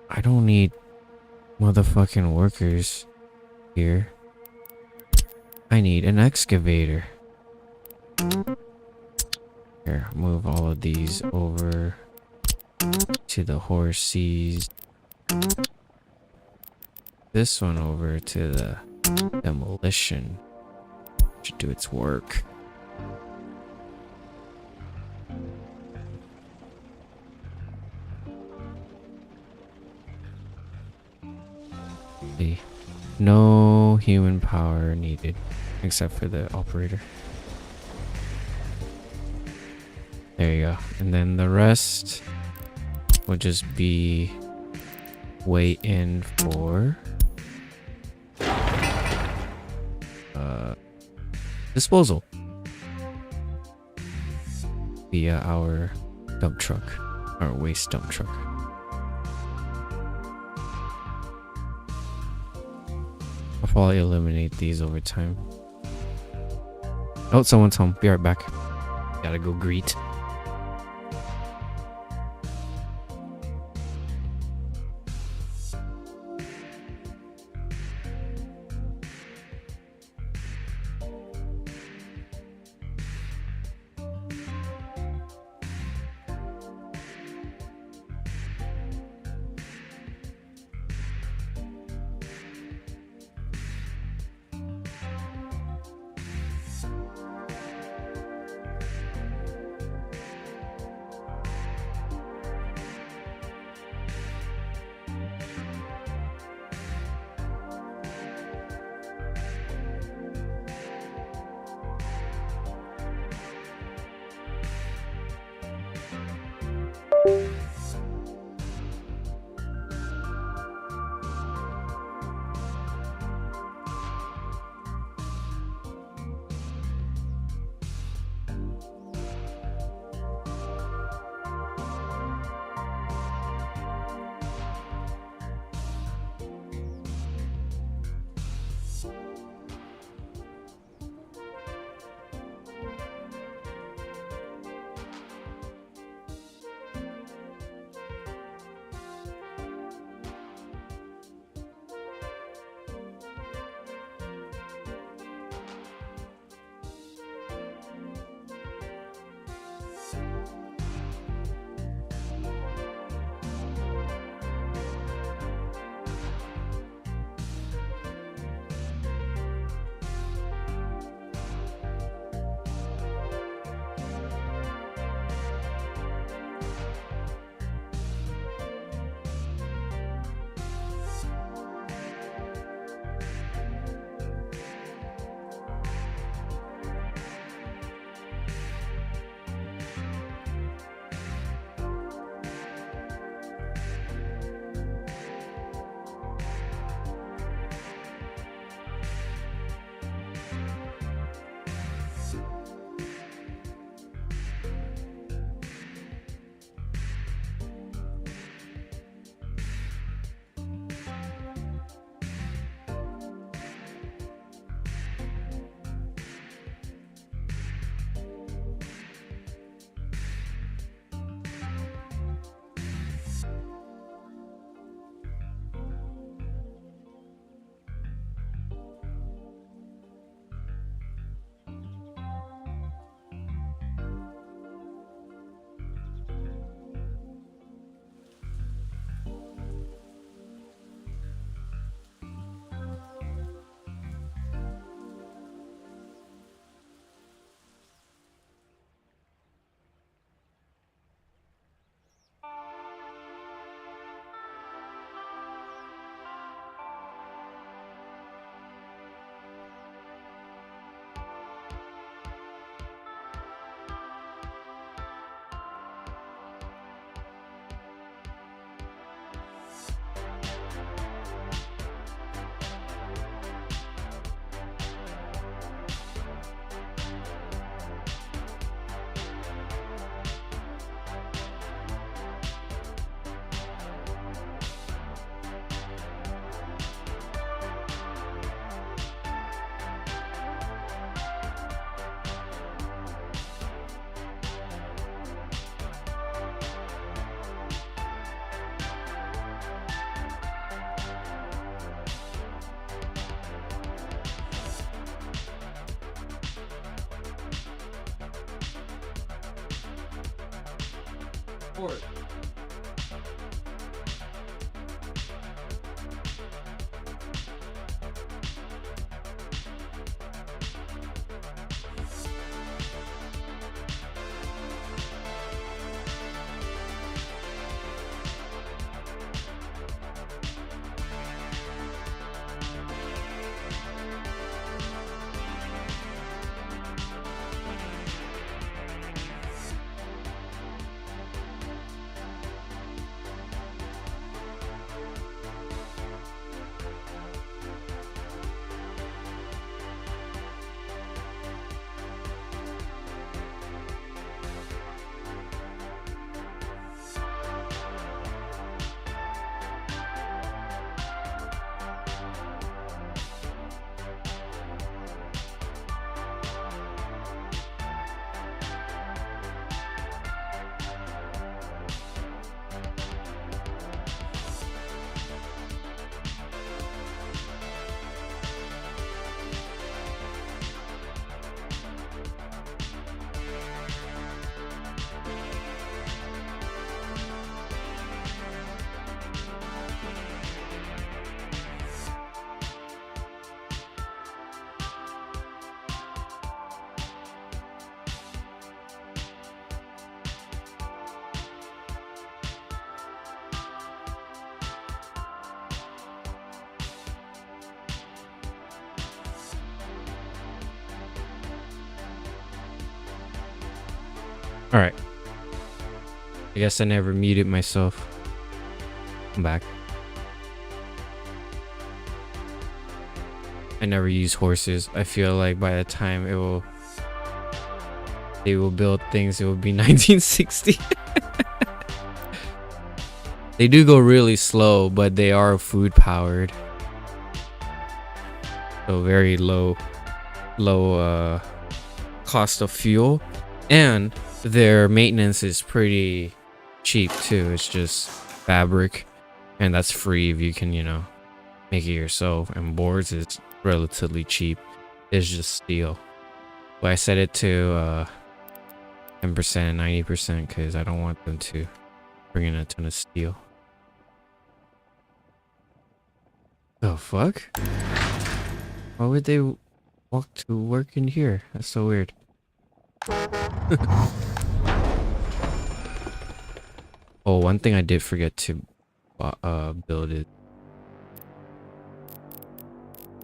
I don't need motherfucking workers here. I need an excavator. Here, move all of these over to the horses. This one over to the demolition. Should do its work. No human power needed, except for the operator. There you go. And then the rest will just be weigh in for disposal via our dump truck, our waste dump truck. I'll probably eliminate these over time. Oh, someone's home. Be right back. Gotta go greet. Forward. Alright. I guess I never muted myself. I'm back. I never use horses. I feel like by the time they will build things, it will be 1960. They do go really slow, but they are food powered. So very low cost of fuel, and their maintenance is pretty cheap too. It's just fabric, and that's free if you can, you know, make it yourself. And boards is relatively cheap. It's just steel. But I set it to 10%, 90% because I don't want them to bring in a ton of steel. The fuck? Why would they walk to work in here? That's so weird. Oh, one thing I did forget to build is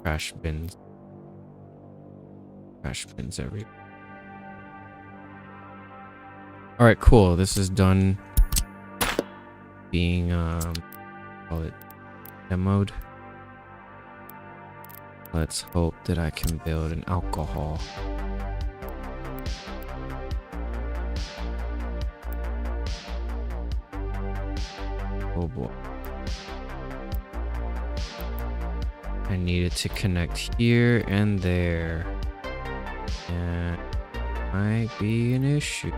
trash bins. Trash bins everywhere. Alright, cool. This is done being call it demoed. Let's hope that I can build an alcohol. Oh boy. I needed to connect here and there. And might be an issue.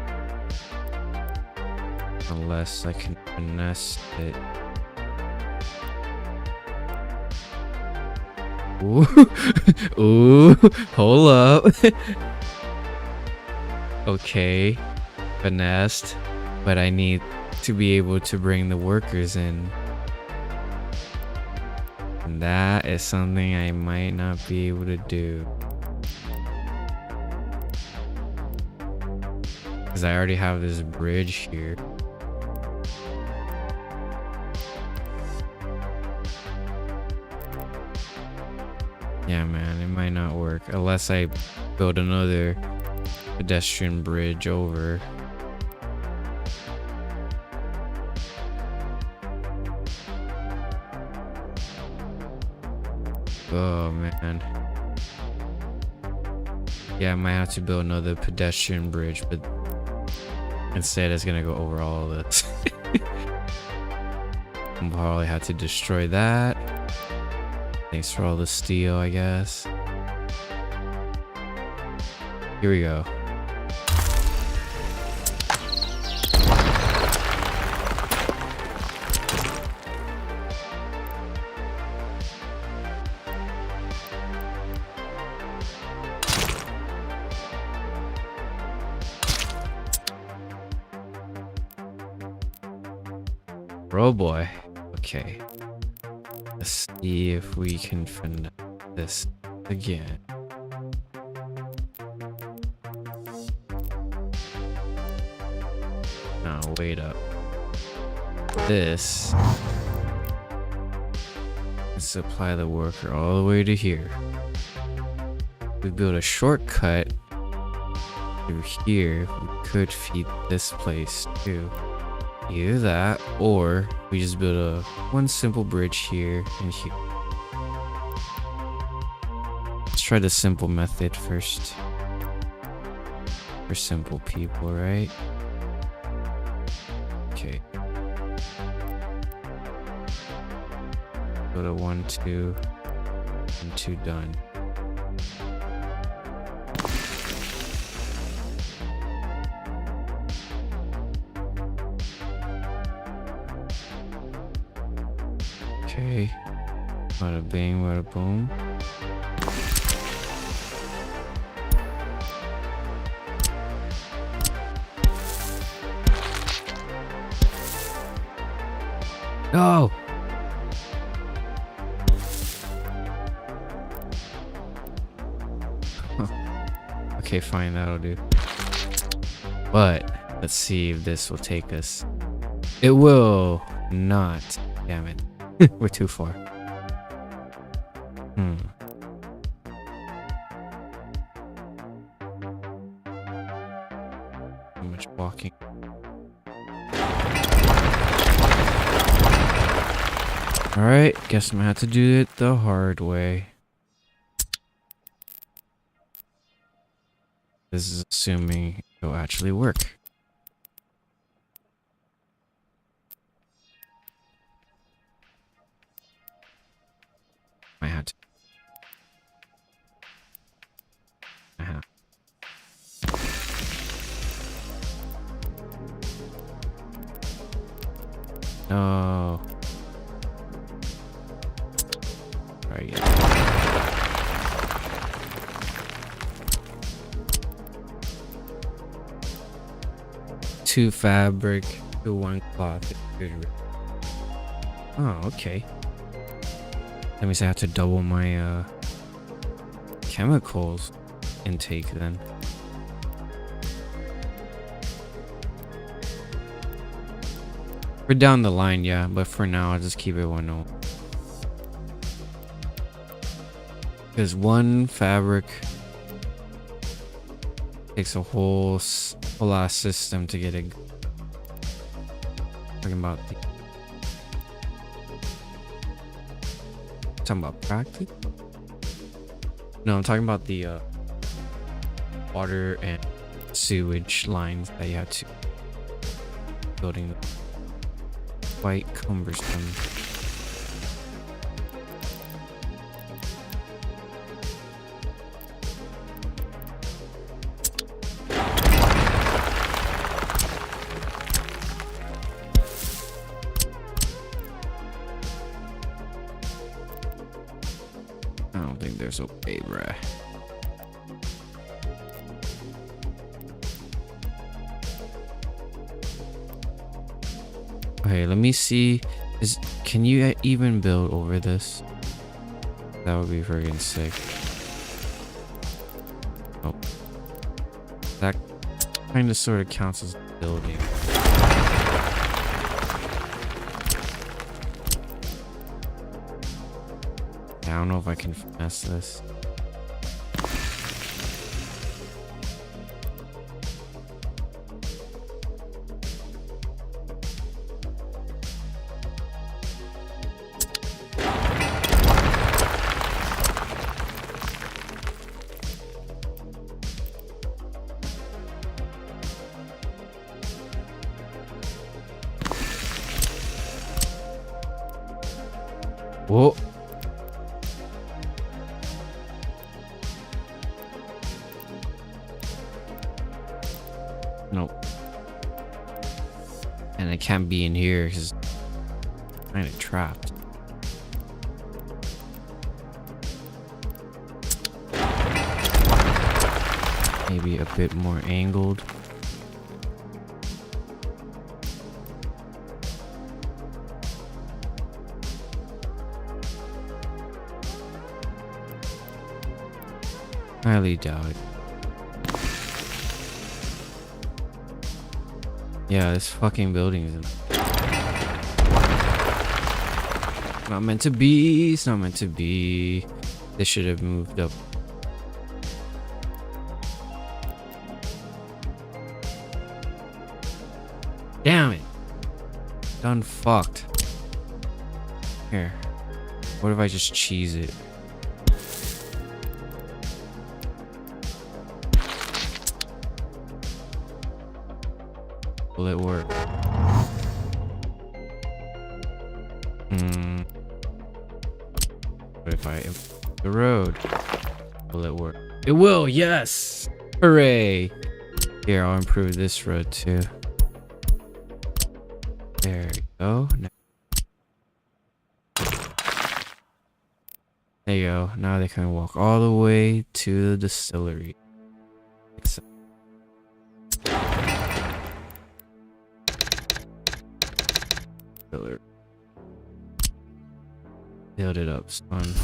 Unless I can finesse it. Ooh, ooh, hold up. Okay, finessed, but I need to be able to bring the workers in. And that is something I might not be able to do. Because I already have this bridge here. Yeah, man, it might not work unless I build another pedestrian bridge over. Oh, man. Yeah, I might have to build another pedestrian bridge, but instead it's gonna go over all of this. I'll probably have to destroy that. Thanks for all the steel, I guess. Here we go. Oh boy. Okay. Let's see if we can finesse this again. Now wait up. This. Let's apply the worker all the way to here. We build a shortcut through here. We could feed this place too. Either that, or we just build one simple bridge here and here. Let's try the simple method first. For simple people, right? Okay. Go to 1, 2, and 2 done. Okay, bada bing, bada boom. No! Okay, fine, that'll do. But let's see if this will take us. It will not. Damn it. We're too far. too much walking. Alright, guess I'm gonna have to do it the hard way. This is assuming it'll actually work. I had to. No. Right. Two fabric to one cloth. Oh, okay. That means I have to double my chemicals intake then. For down the line, yeah, but for now I'll just keep it 1-0. Because one fabric takes a whole lot of system to get it. Talking about practice? No, I'm talking about the water and sewage lines that you have to building. Quite cumbersome. I don't think there's a way, bruh. Okay, let me see. Can you even build over this? That would be friggin' sick. Oh. That kind of sort of counts as building. I don't know if I can finesse this. Whoa. Nope. And I can't be in here because I'm kind of trapped. Maybe a bit more angled. Highly doubt it. Yeah, this fucking building is not meant to be. It's not meant to be. This should have moved up. Damn it. Done fucked. Here. What if I just cheese it? Will it work? What if I improve the road? Will it work? It will, yes! Hooray! Here, I'll improve this road too. There you go. There you go. Now they can walk all the way to the distillery. Build it up, son.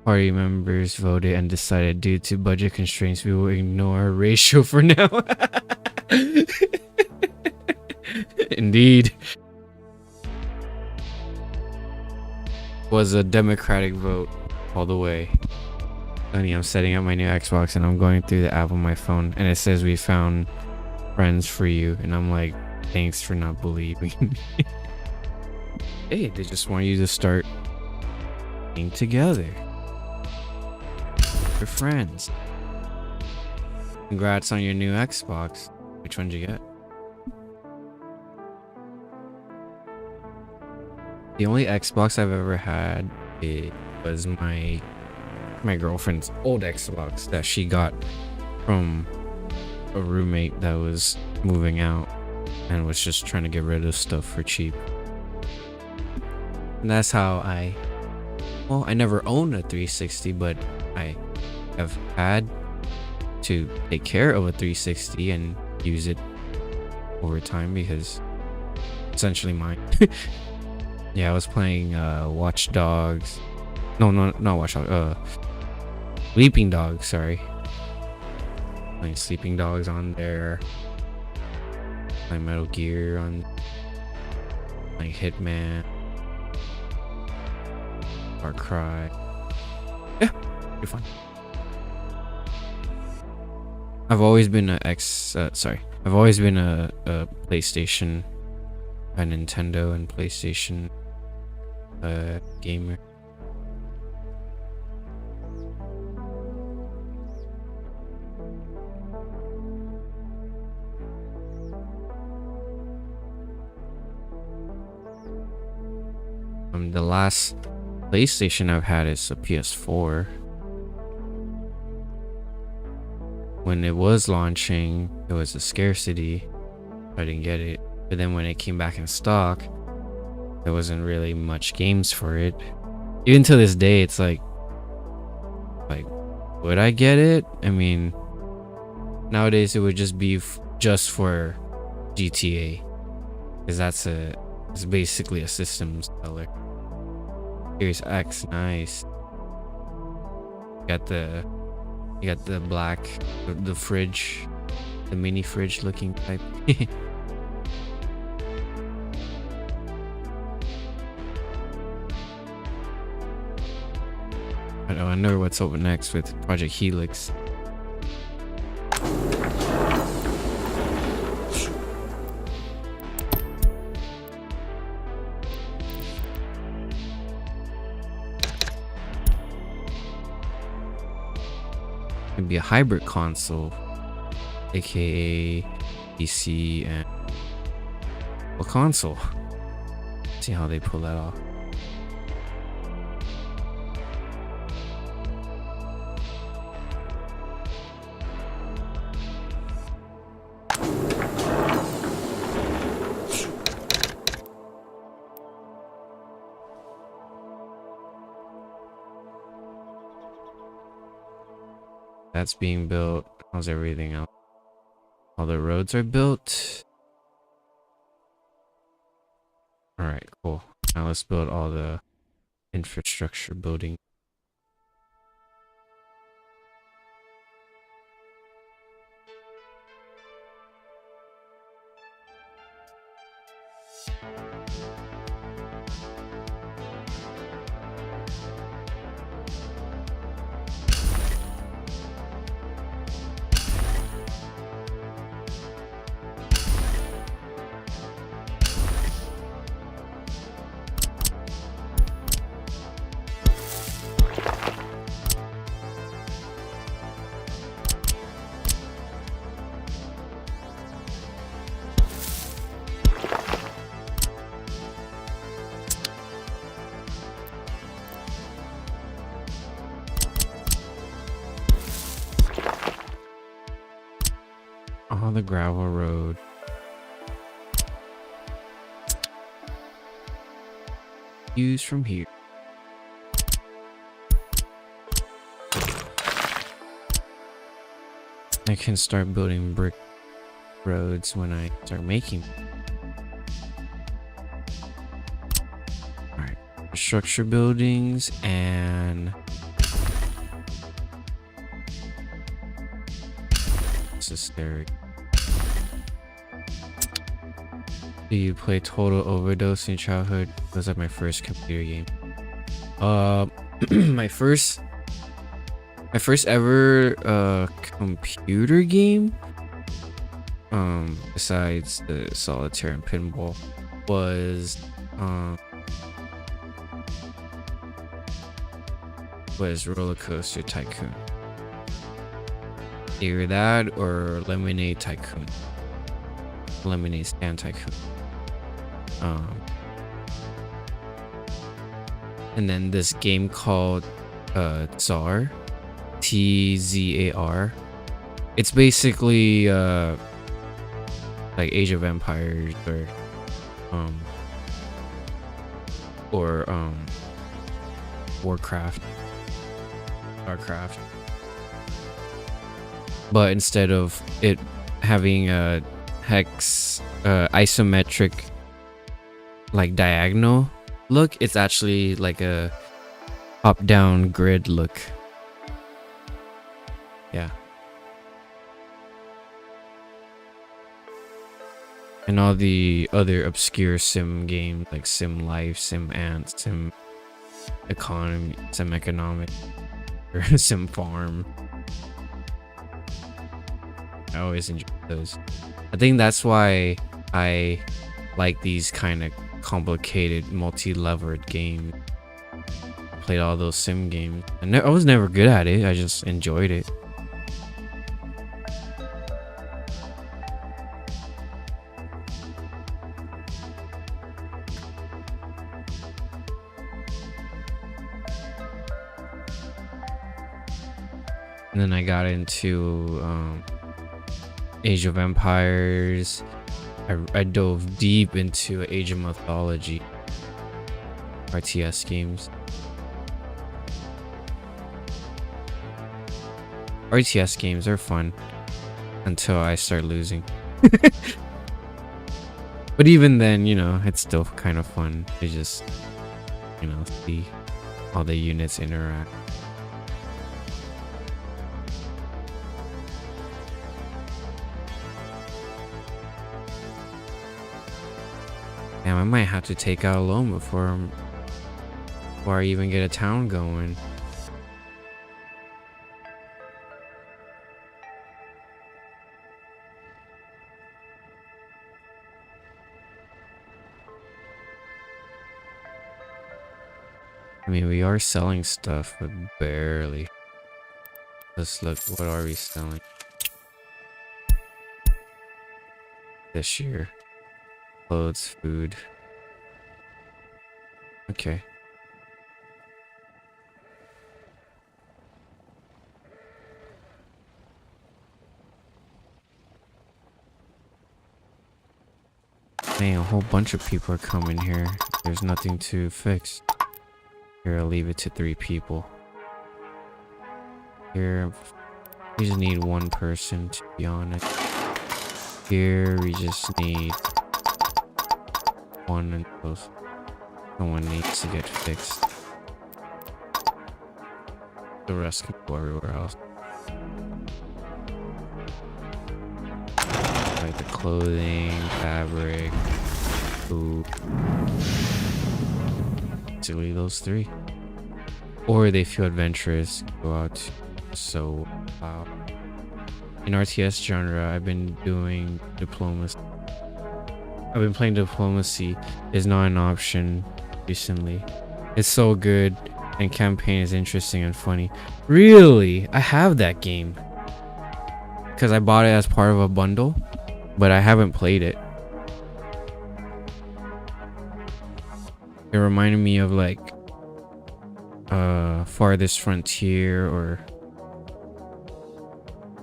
Party members voted and decided due to budget constraints we will ignore our ratio for now. Indeed. Was a democratic vote. all the way. Honey, I'm setting up my new Xbox and I'm going through the app on my phone and it says we found friends for you, and I'm like, thanks for not believing me. Hey, they just want you to start being together. We're friends. Congrats on your new Xbox. Which one did you get? The only Xbox I've ever had, it was my girlfriend's old Xbox that she got from a roommate that was moving out and was just trying to get rid of stuff for cheap. And that's how I never owned a 360, but I have had to take care of a 360 and use it over time because essentially mine. Yeah, I was playing Watch Dogs. No, not Watch Dogs. Sleeping Dogs, sorry. Playing Sleeping Dogs on there. Playing Metal Gear on. Playing Hitman. Far Cry. Yeah, pretty fun. I've always been I've always been a PlayStation, a Nintendo and PlayStation gamer. The last PlayStation I've had is a PS4. When it was launching, it was a scarcity. I didn't get it. But then when it came back in stock, there wasn't really much games for it. Even to this day, it's like, would I get it? I mean, nowadays it would just be just for GTA, because it's basically a systems seller. Series X, nice. You got the black, the fridge, the mini fridge looking type. I wonder what's over next with Project Helix. Maybe a hybrid console, aka PC and a console. See how they pull that off. That's being built. How's everything else? All the roads are built. Alright, cool. Now let's build all the infrastructure building. On the gravel road. Views from here. I can start building brick roads when I start making them. Alright, structure buildings and necessary. Do you play Total Overdose in childhood? It was like my first computer game. my first ever computer game, besides the solitaire and pinball, was Roller Coaster Tycoon. Either that or Lemonade Tycoon. Lemonade Stand Tycoon. And then this game called Tsar, Tzar. It's basically like Age of Empires or Warcraft, Starcraft. But instead of it having a hex isometric like diagonal look, it's actually like a top down grid look. Yeah. And all the other obscure sim games like Sim Life, Sim Ant, Sim Economy, Sim Economic, or Sim Farm. I always enjoy those. I think that's why I like these kind of complicated multi-levered games. I played all those sim games. And I was never good at it. I just enjoyed it. And then I got into Age of Empires. I dove deep into Age of Mythology RTS games. RTS games are fun until I start losing. But even then, you know, it's still kind of fun to just, you know, see how the units interact. Damn, I might have to take out a loan before I even get a town going. I mean, we are selling stuff, but barely. Let's look, what are we selling this year? Clothes, food. Okay. Dang, a whole bunch of people are coming here. There's nothing to fix. Here, I'll leave it to 3 people. Here, we just need 1 person, to be honest. Here, we just need 1 until someone needs to get fixed. The rest can go everywhere else. Like the clothing, fabric, food. Basically those 3. Or they feel adventurous, go out to sew. Wow. In RTS genre, I've been doing diplomacy. I've been playing diplomacy. Is not an option recently. It's so good, and campaign is interesting and funny. Really? I have that game. Because I bought it as part of a bundle, but I haven't played it. It reminded me of like Farthest Frontier or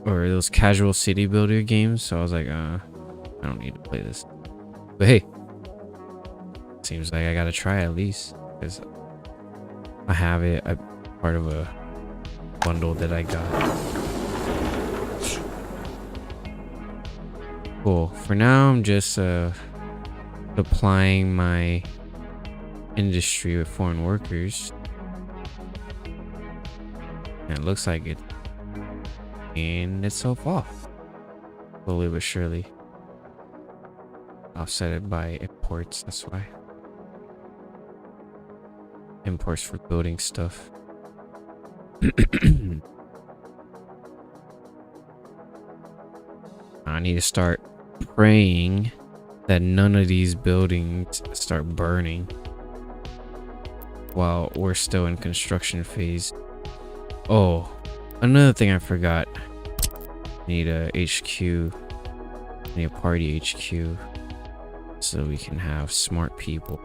those casual city builder games, so I was like, I don't need to play this. But hey, seems like I gotta try at least, because I have it. I'm part of a bundle that I got. Cool. For now, I'm just supplying my industry with foreign workers. And it looks like it's paying itself off. Slowly but surely. Offset it by imports, that's why. Imports for building stuff. I need to start praying that none of these buildings start burning while we're still in construction phase. Oh, another thing I forgot. Need a HQ. Need a party HQ so we can have smart people.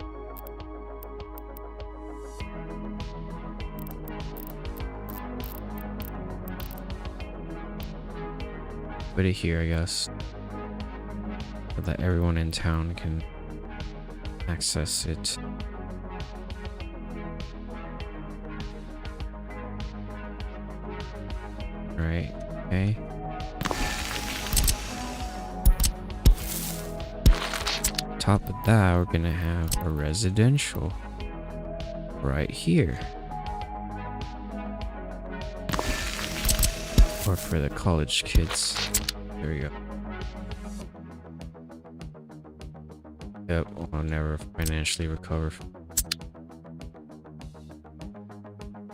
Put it here, I guess, so that everyone in town can access it. Right, okay. Top of that, we're gonna have a residential right here. Or for the college kids. There we go. Yep, I'll never financially recover.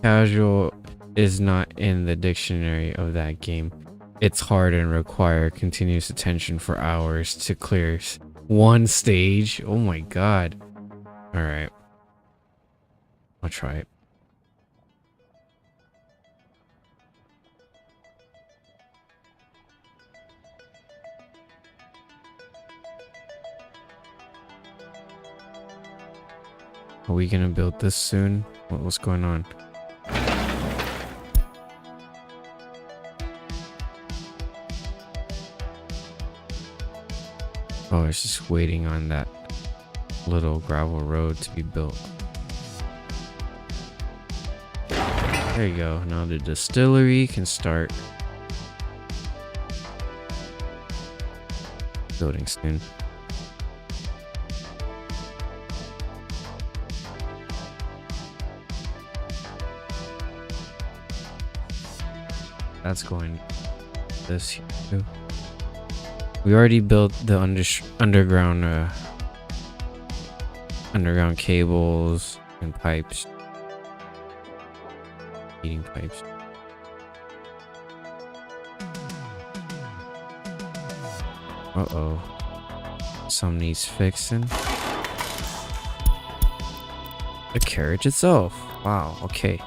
Casual is not in the dictionary of that game. It's hard and require continuous attention for hours to clear one stage. Oh my god. Alright. I'll try it. Are we gonna build this soon? What's going on? Oh, it's just waiting on that little gravel road to be built. There you go. Now the distillery can start building soon. That's going this here too. We already built the underground cables and pipes, heating pipes. Uh-oh. Some needs fixing. The carriage itself. Wow, okay.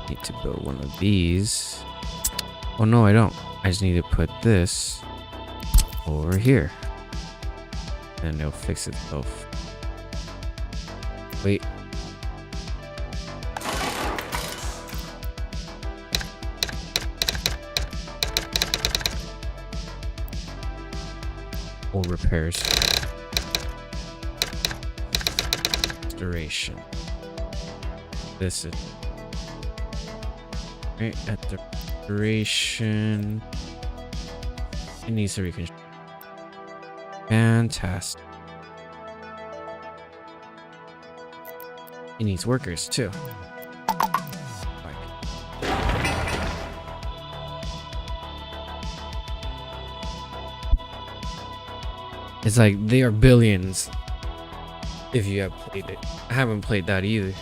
Need to build one of these. Oh no, I don't. I just need to put this over here. And it'll fix itself. Wait. Or repairs. Restoration. This is right at the restoration. It needs to reconstruct. Fantastic. It needs workers too. It's like they are billions. If you have played it. I haven't played that either.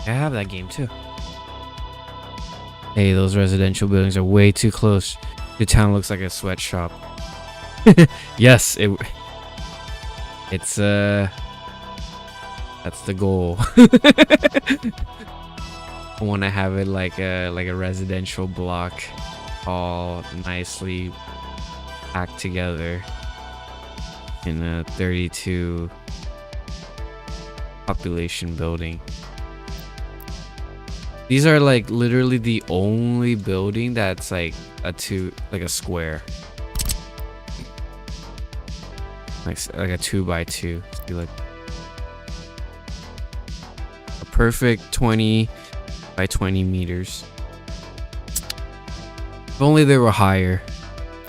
I have that game too. Hey, those residential buildings are way too close. The town looks like a sweatshop. Yes, it's that's the goal. I want to have it like a residential block, all nicely packed together in a 32 population building. These are like literally the only building that's like a square, like a 2x2. See, like a perfect 20 by 20 meters. If only they were higher,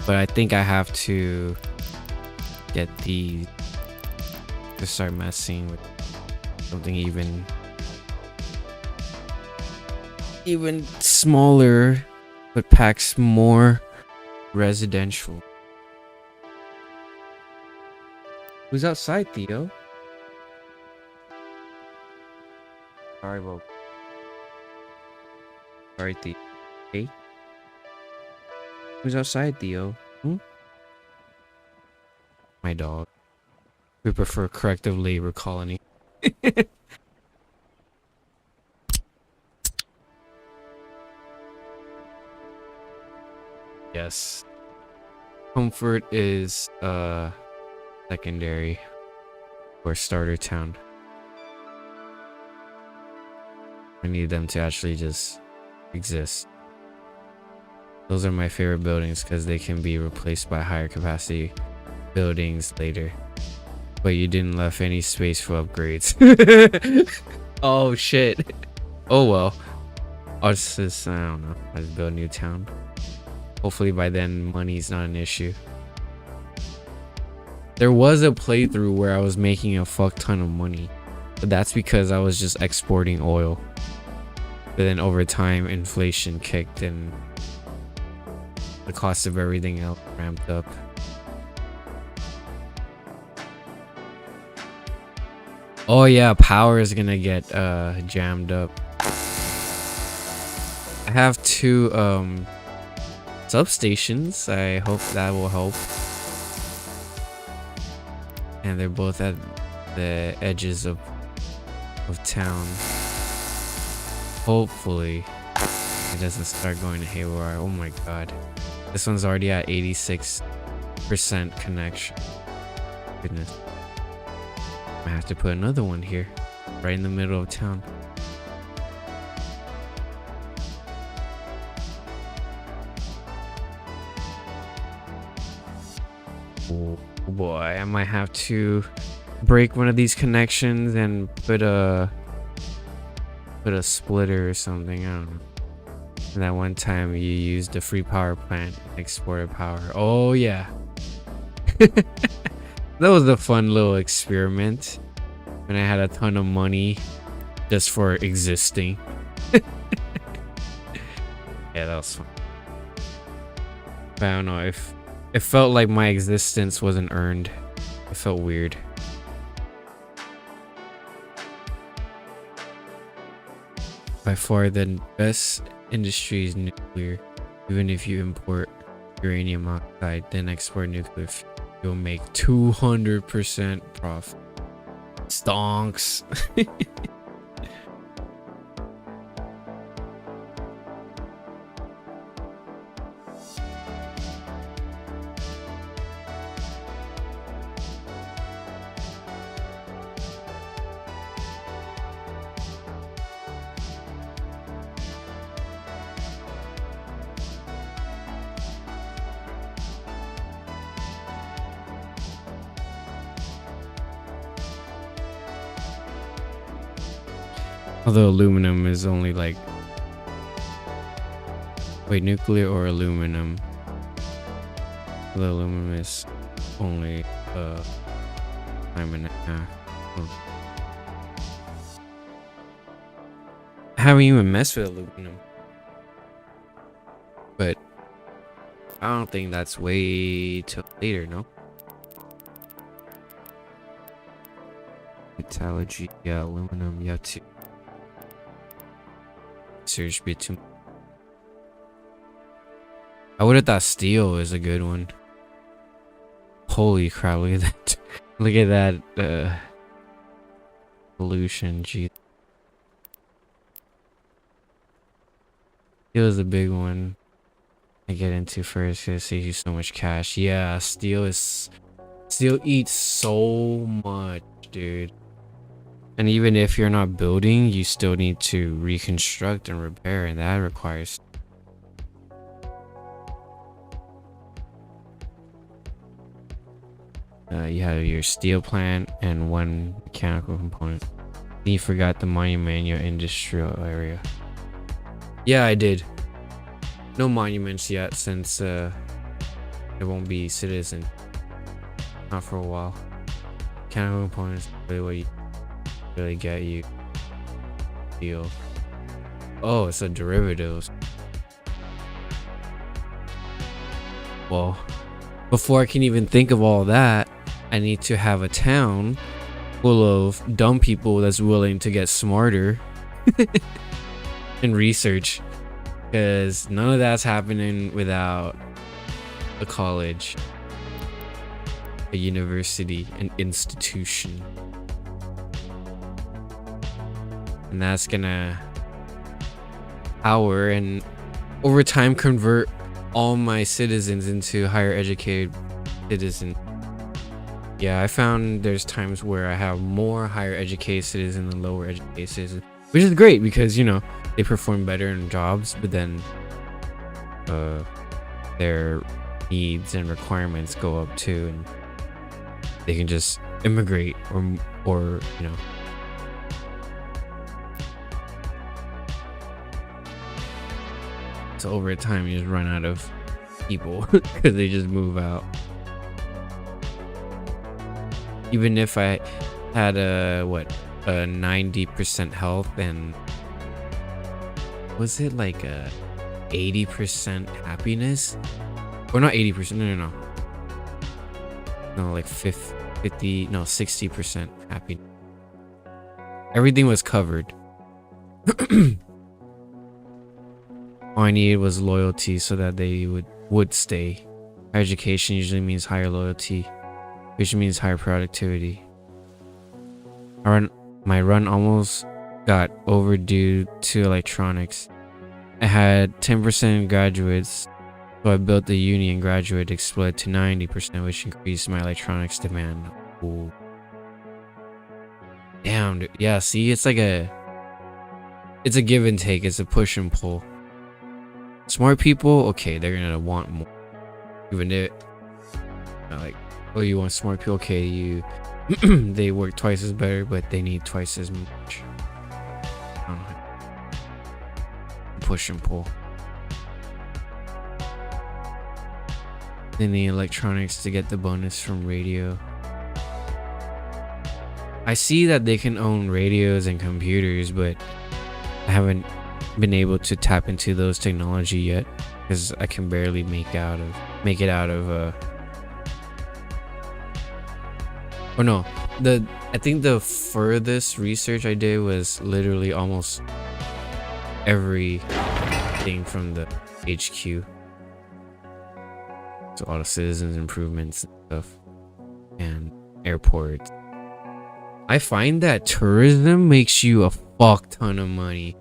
but I think I have to get to start messing with something even smaller, but packs more residential. Who's outside, Theo? Sorry about. Sorry, Theo. Hey, who's outside, Theo? Hmm? My dog. We prefer corrective labor colony. Yes. Comfort is secondary or starter town. I need them to actually just exist. Those are my favorite buildings because they can be replaced by higher capacity buildings later. But you didn't left any space for upgrades. Oh shit. Oh well. I'll just, I don't know. I'll just build a new town. Hopefully by then money's not an issue. There was a playthrough where I was making a fuck ton of money. But that's because I was just exporting oil. But then over time inflation kicked and the cost of everything else ramped up. Oh yeah, power is gonna get jammed up. I have 2 substations. I hope that will help. And they're both at the edges of town. Hopefully it doesn't start going to haywire. Oh my god. This one's already at 86% connection. Goodness. I have to put another one here, right in the middle of town. Oh boy, I might have to break one of these connections and put a splitter or something. I don't know. And that one time you used a free power plant, exported power. Oh yeah. That was a fun little experiment when I had a ton of money just for existing. Yeah, that was fun. But I don't know, if it felt like my existence wasn't earned. It felt weird. By far the best industry is nuclear. Even if you import uranium oxide, then export nuclear fuel, you'll make 200% profit. Stonks. Although aluminum is only like... Wait, nuclear or aluminum? The aluminum is only time and a half. I haven't even messed with aluminum. But I don't think that's way till later, no? Metallurgy, yeah, aluminum, yeah, too. Search bitumen. I would have thought steel is a good one. Holy crap, look at that. Look at that pollution, geez. Steel is a big one I get into first because it saves you so much cash. Yeah, steel eats so much, dude. And even if you're not building, you still need to reconstruct and repair, and that requires... you have your steel plant and 1 mechanical component. You forgot the monument in your industrial area. Yeah, I did. No monuments yet, since there won't be citizen. Not for a while. Mechanical components really what you really get you deal. Oh, it's a derivatives. Well, before I can even think of all that, I need to have a town full of dumb people that's willing to get smarter and research, because none of that's happening without a college, a university, an institution. And that's gonna power and over time convert all my citizens into higher educated citizens. Yeah, I found there's times where I have more higher educated citizens than lower educated citizens, which is great because, you know, they perform better in jobs, but then their needs and requirements go up too, and they can just immigrate or you know. So over time, you just run out of people because they just move out. Even if I had a 90% health and was it like a 80% happiness? Or not 80%, no. No, like 50, no, 60% happy. Everything was covered. All I needed was loyalty so that they would stay. Higher education usually means higher loyalty, which means higher productivity. My run almost got overdue to electronics. I had 10% graduates, so I built the union graduate exploit to 90%, which increased my electronics demand. Ooh. Damn, dude. Yeah, see, it's a give and take. It's a push and pull. Smart people, okay, they're gonna want more. Even if, like, oh, you want smart people, okay, they work twice as better, but they need twice as much. I don't know. Push and pull. They need electronics to get the bonus from radio. I see that they can own radios and computers, but I haven't been able to tap into those technology yet because I can barely make it out of oh no, I think the furthest research I did was literally almost everything from the HQ. So all the citizens improvements and stuff and airports. I find that tourism makes you a fuck ton of money.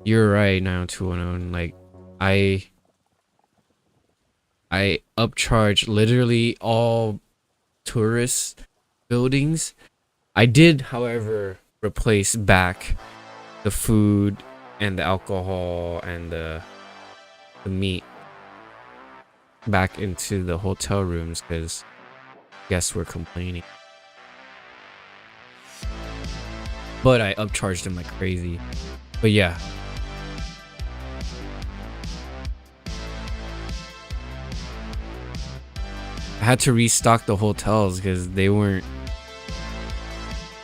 You're right, 90210. Like, I upcharge literally all tourist buildings. I did, however, replace back the food and the alcohol and the meat back into the hotel rooms because guests were complaining. But I upcharged them like crazy. But yeah. I had to restock the hotels because they were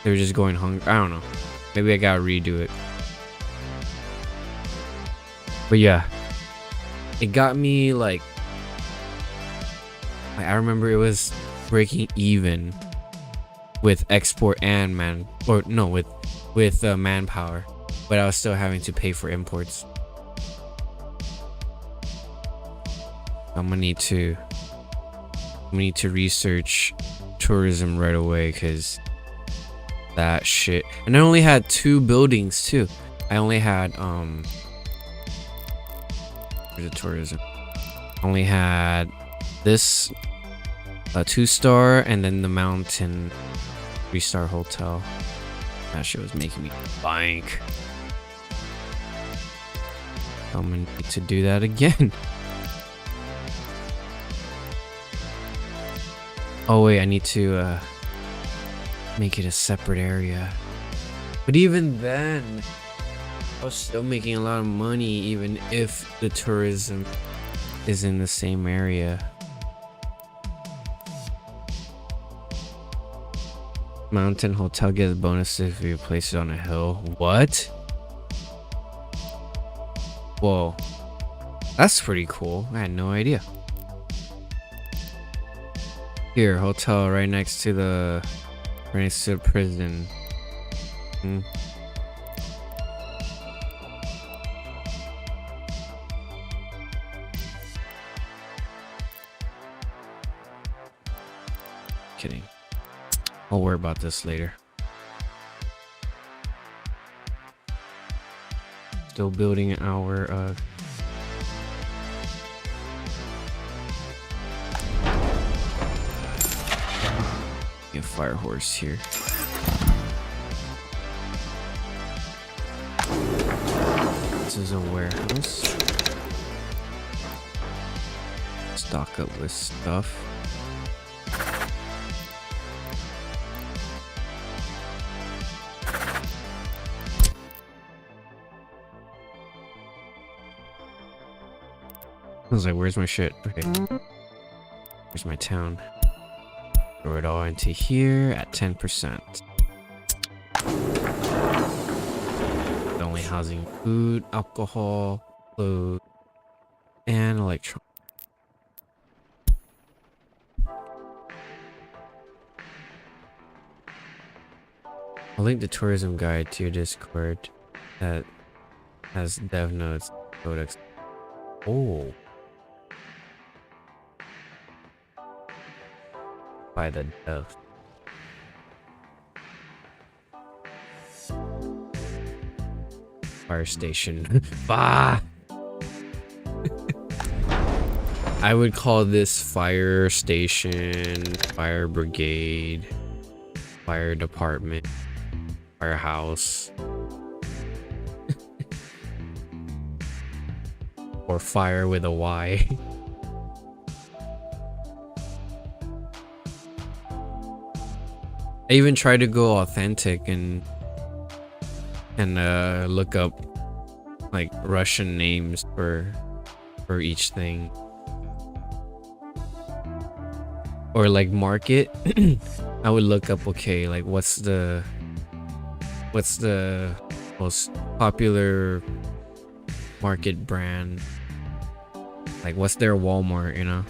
just going hungry. I don't know. Maybe I gotta redo it. But yeah. It got me like I remember it was breaking even with export and with manpower, but I was still having to pay for imports. I'm gonna need to research tourism right away because that shit. And I only had 2 buildings too. I only had where's the tourism? I only had this 2-star and then the mountain 3-star hotel. That shit was making me bank. I'm gonna need to do that again. Oh wait, I need to make it a separate area. But even then, I was still making a lot of money even if the tourism is in the same area. Mountain hotel gets bonuses if you place it on a hill. What? Whoa. That's pretty cool. I had no idea. Here, hotel right next to the prison. kidding. I'll worry about this later. Still building our a fire horse here. This is a warehouse. Stock up with stuff. I was like, where's my shit? Okay. Where's my town? Throw it all into here at 10%. Only housing food, alcohol, clothes, and electronics. I'll link the tourism guide to your Discord that has dev notes, codex. Oh. By the dev. Fire station. Bah! I would call this fire station, fire brigade, fire department, firehouse, or fire with a Y. I even tried to go authentic and look up like Russian names for each thing, or like market. I would look up, okay, like what's the most popular market brand, like what's their Walmart, you know?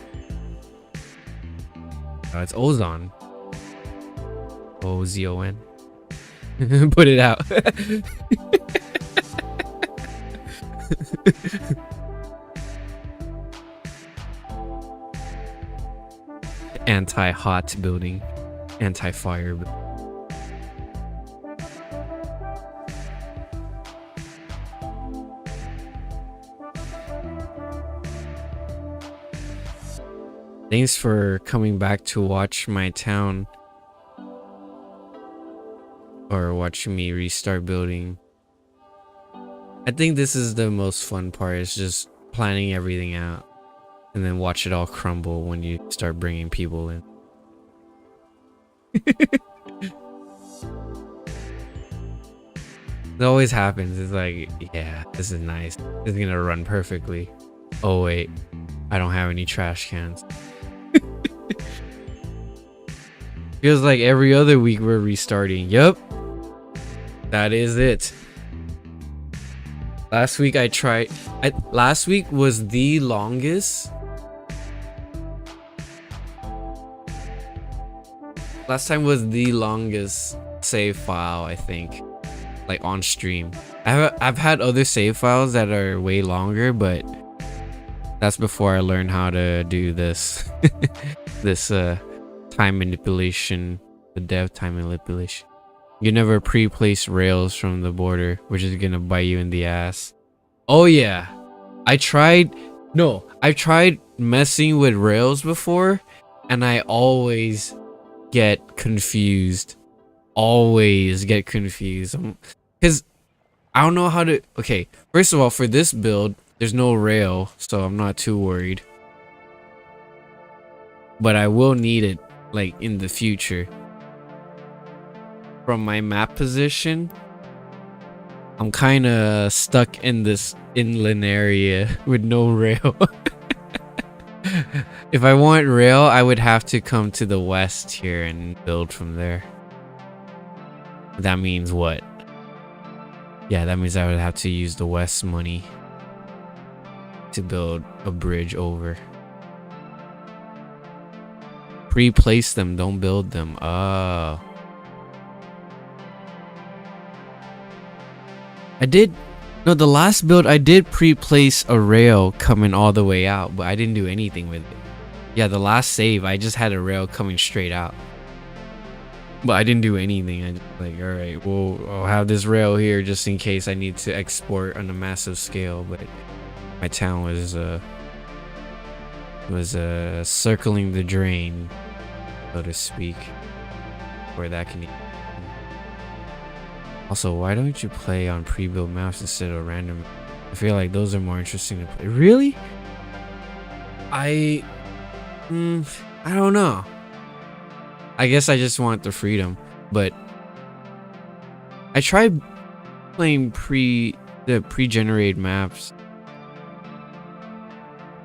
It's Ozon. OZON. Put it out. Anti-hot building, anti-fire. Thanks for coming back to watch my town, or watching me restart building. I think this is the most fun part, is just planning everything out and then watch it all crumble when you start bringing people in. It always happens. It's like, yeah, this is nice. This is gonna run perfectly. Oh wait, I don't have any trash cans. Feels like every other week we're restarting. Yup. That is it. Last week I tried. Last week was the longest. Last time was the longest save file, I think, like on stream. I've had other save files that are way longer, but that's before I learned how to do this. This time manipulation, the dev time manipulation. You never pre-place rails from the border, which is gonna bite you in the ass. Oh yeah, I tried messing with rails before, and I always get confused. Always get confused. Because I don't know how to... Okay, first of all, for this build, there's no rail, so I'm not too worried. But I will need it, like, in the future. From my map position, I'm kind of stuck in this inland area with no rail. If I want rail, I would have to come to the west here and build from there. That means what? Yeah, that means I would have to use the west money to build a bridge over. Pre-place them, don't build them. Oh. The last build I did pre-place a rail coming all the way out, but I didn't do anything with it. Yeah, the last save I just had a rail coming straight out. But I didn't do anything. I just like, all right, well, I'll have this rail here just in case I need to export on a massive scale. But my town was circling the drain, so to speak, where that can. Also, why don't you play on pre-built maps instead of random? I feel like those are more interesting to play. Really? I don't know. I guess I just want the freedom, but I tried playing the pre-generated maps.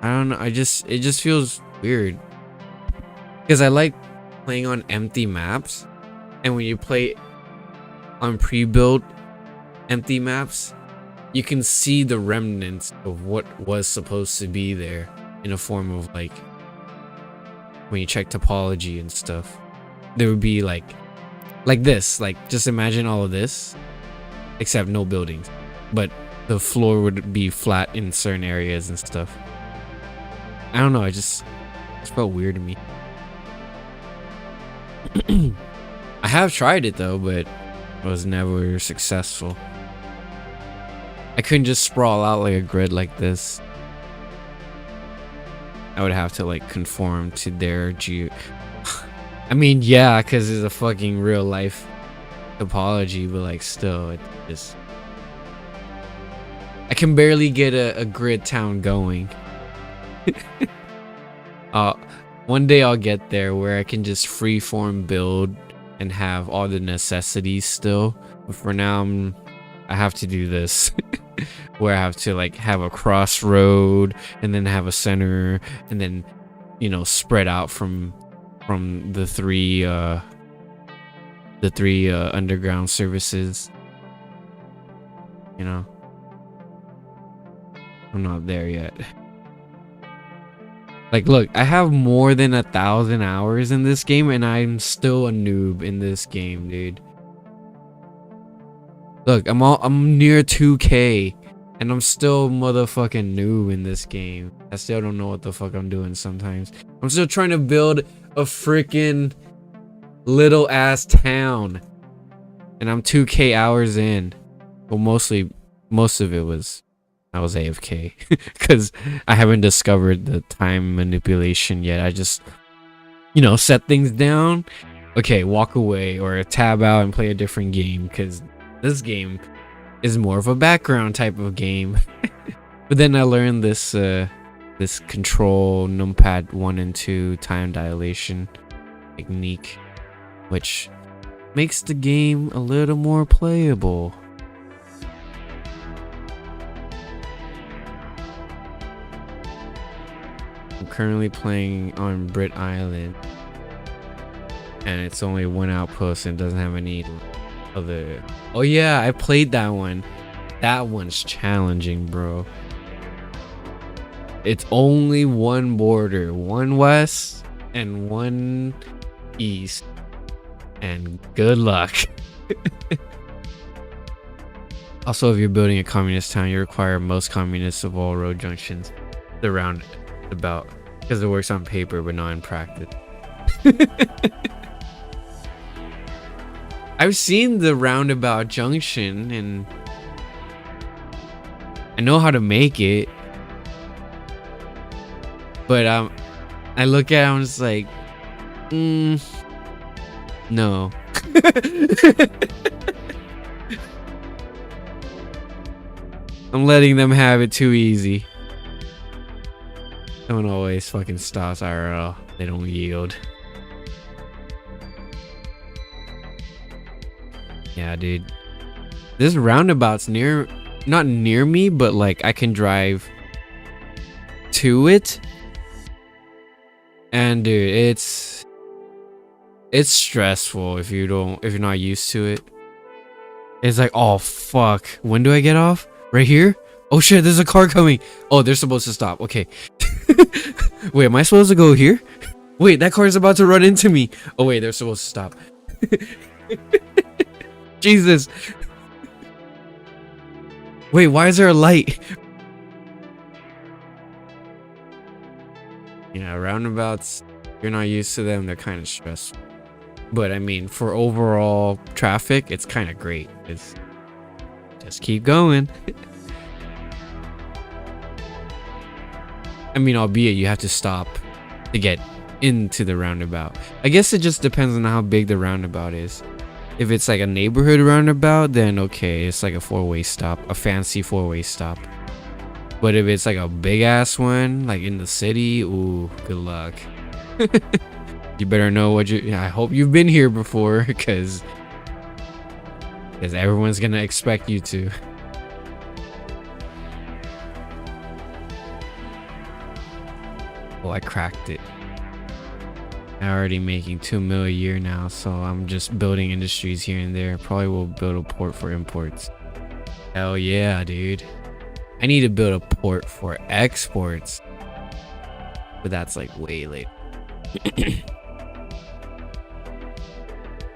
I don't know. It just feels weird because I like playing on empty maps, and when you play on pre-built empty maps, you can see the remnants of what was supposed to be there in a form of like when you check topology and stuff. There would be like this, like just imagine all of this except no buildings, but the floor would be flat in certain areas and stuff. I don't know, it just felt weird to me. I have tried it though, but it was never successful. I couldn't just sprawl out like a grid like this. I would have to like conform to their I mean, yeah, because it's a fucking real life topology, but like still, it just... I can barely get a grid town going. One day I'll get there where I can just freeform build and have all the necessities still. But for now, I have to do this. Where I have to like have a crossroad and then have a center and then, you know, spread out from the three underground services. You know, I'm not there yet. Like, look, I have more than 1,000 hours in this game and I'm still a noob in this game, dude. Look, I'm near 2K and I'm still motherfucking noob in this game. I still don't know what the fuck I'm doing sometimes. I'm still trying to build a freaking little ass town. And I'm 2K hours in. Well, most of it was I was AFK because I haven't discovered the time manipulation yet. I just, you know, set things down. Okay, walk away or tab out and play a different game because this game is more of a background type of game. But then I learned this this control numpad 1 and 2 time dilation technique, which makes the game a little more playable. I'm currently playing on Brit Island and it's only one outpost and doesn't have any other. Oh yeah, I played that one. That one's challenging, bro. It's only one border, one west and one east, and good luck. Also, if you're building a communist town, you require most communists of all road junctions the roundabout, because it works on paper but not in practice. I've seen the roundabout junction and I know how to make it, but I look at it, I'm just like, no. I'm letting them have it too easy. Someone always fucking stops IRL. They don't yield. Yeah, dude. This roundabout's not near me, but like I can drive to it. And dude, it's stressful if you're not used to it. It's like, oh fuck, when do I get off? Right here? Oh shit, there's a car coming. Oh, they're supposed to stop. Okay. Wait, am I supposed to go here? Wait, that car is about to run into me. Oh wait, they're supposed to stop. Jesus. Wait, why is there a light? Yeah, roundabouts, if you're not used to them, they're kind of stressful. But I mean, for overall traffic, it's kind of great. It's just keep going. I mean, albeit you have to stop to get into the roundabout. I guess it just depends on how big the roundabout is. If it's like a neighborhood roundabout, then okay, it's like a four-way stop, a fancy four-way stop. But if it's like a big ass one, like in the city, ooh, good luck. You better know what you. I hope you've been here before, because everyone's gonna expect you to. Oh, I cracked it. I'm already making 2 mil a year now, so I'm just building industries here and there. Probably will build a port for imports. Hell yeah, dude. I need to build a port for exports, but that's like way late.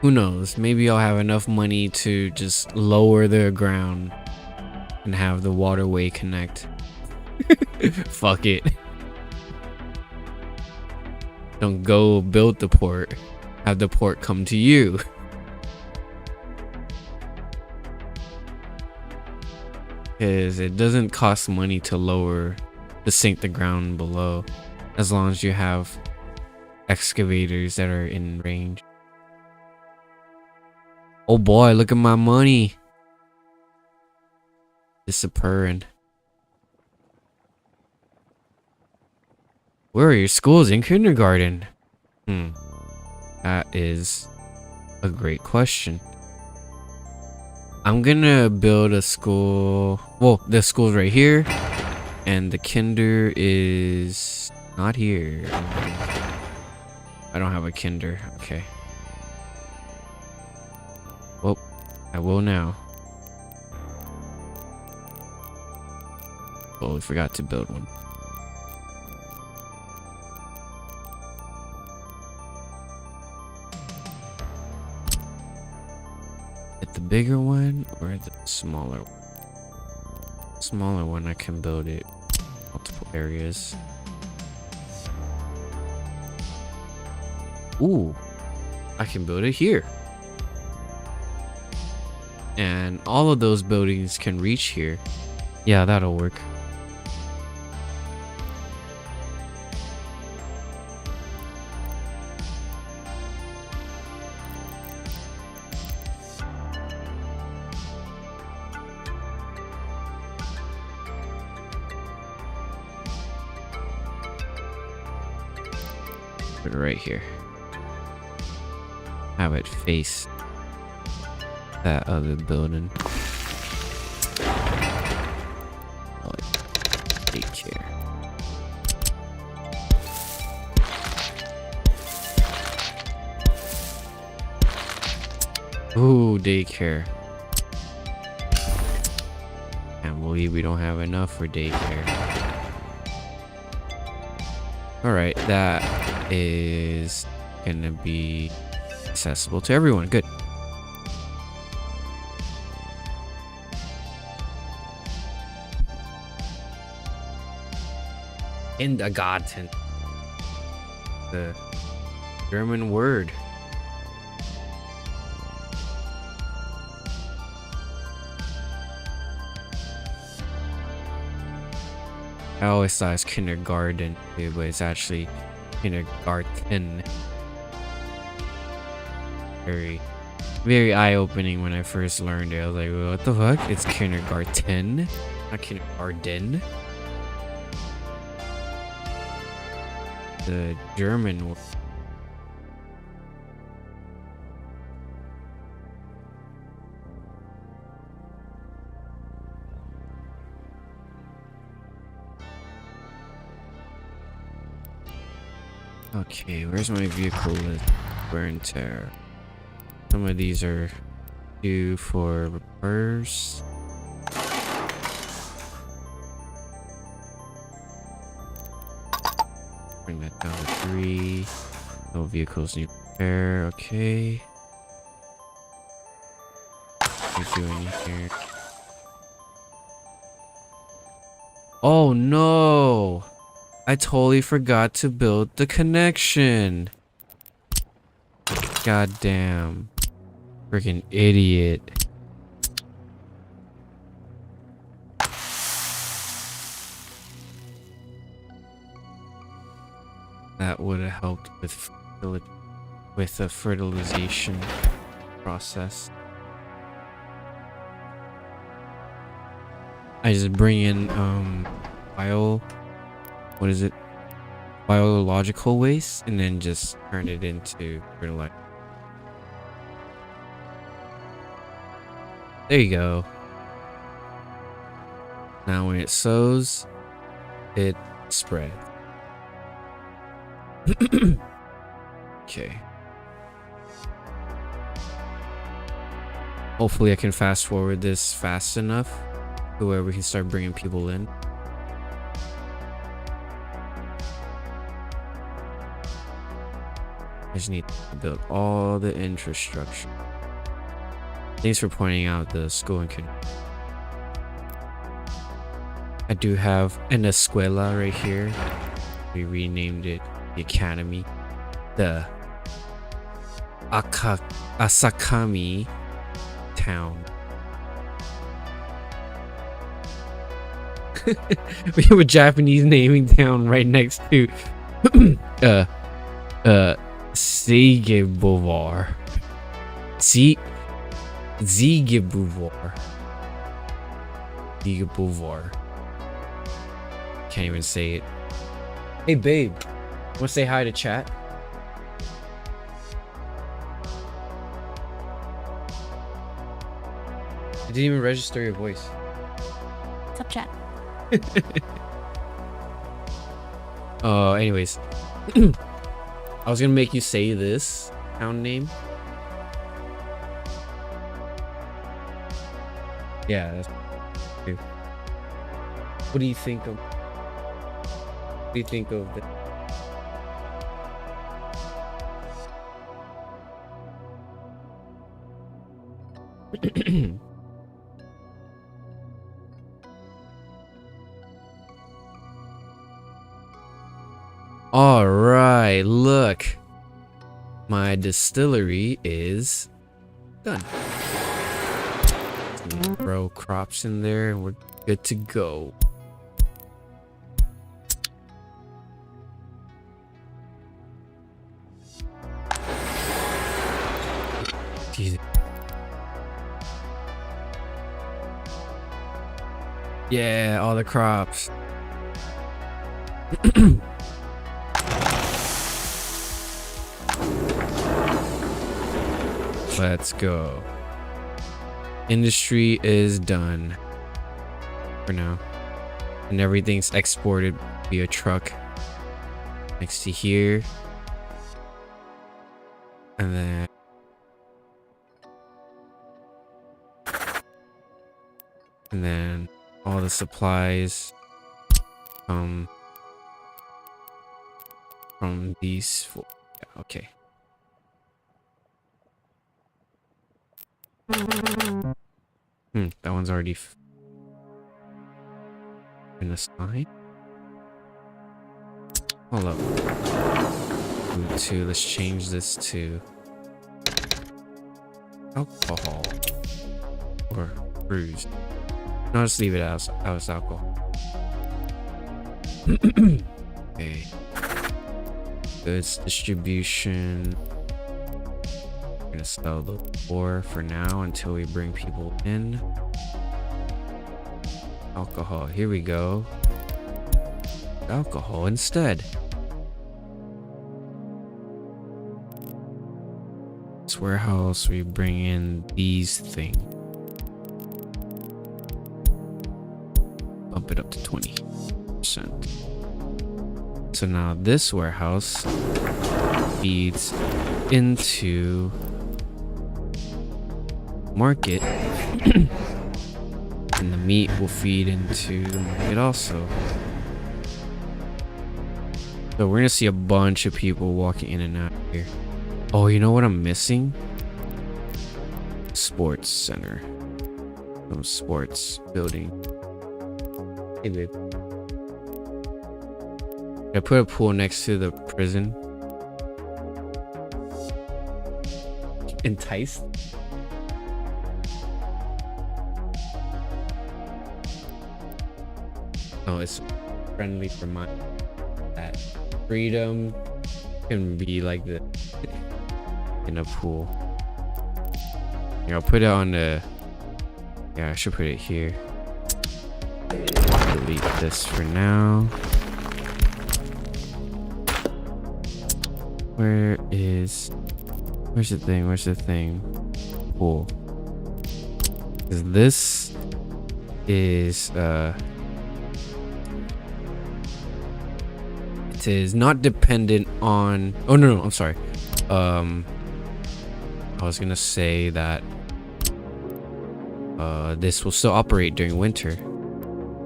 Who knows? Maybe I'll have enough money to just lower the ground and have the waterway connect. Fuck it. Don't go build the port. Have the port come to you. Because it doesn't cost money to sink the ground below, as long as you have excavators that are in range. Oh boy, look at my money. Disappearing. Where are your schools in kindergarten? That is a great question. I'm gonna build a school. Well, the school's right here, and the kinder is not here. I don't have a kinder. Okay. Well, I will now. Oh, we forgot to build one. The bigger one or the smaller one? Smaller one, I can build it multiple areas. Ooh, I can build it here. And all of those buildings can reach here. Yeah, that'll work. Put it right here. Have it face that other building. Daycare. Ooh, daycare. Can't believe we don't have enough for daycare. Alright, that is gonna be accessible to everyone. Good. Kindergarten. The German word. I always thought it was kindergarten, but it's actually kindergarten. Very eye-opening when I first learned it. I was like, well, what the fuck? It's kindergarten, not kindergarten. The German word. Okay, where's my vehicle list? Wear and tear. Some of these are due for repairs. Bring that down to 3. No vehicles need repair. Okay. What are you doing here? Oh no! I totally forgot to build the connection. Goddamn. Freaking idiot. That would have helped with the fertilization process. I just bring in biological waste and then just turn it into fertilizer. There you go. Now when it sows, it spreads. Okay. Hopefully I can fast forward this fast enough to where we can start bringing people in. I just need to build all the infrastructure. Thanks for pointing out the school and I do have an escuela right here. We renamed it the academy. The Asakami town. We have a Japanese naming town right next to Zigebuvar. Zigebuvar. Can't even say it. Hey babe, wanna say hi to chat? I didn't even register your voice. What's up, chat? Anyways. I was gonna make you say this town name. Yeah, that's true. What do you think of? What do you think of the All right, look. My distillery is done. Grow crops in there and we're good to go. Jesus. Yeah, all the crops. Let's go. Industry is done for now. And everything's exported via truck next to here. And then all the supplies from these four. Yeah, okay. That one's already been assigned. Hold up. Let's change this to alcohol or brews. No, just leave it as alcohol. Okay. Goods distribution. We're gonna sell the ore for now until we bring people in. Alcohol, here we go. Alcohol instead. This warehouse, we bring in these things. Bump it up to 20%. So now this warehouse feeds into market and the meat will feed into the market also. So we're gonna see a bunch of people walking in and out here. Oh, you know what I'm missing? Sports center. Some sports building. Hey babe. I put a pool next to the prison. Enticed. Oh, it's friendly for my that freedom can be like the in a pool. Here, I'll put it on the. Yeah, I should put it here. Delete this for now. Where's the thing? Where's the thing? Pool. 'Cause this is it is not dependent on. Oh no, I'm sorry. I was gonna say that this will still operate during winter.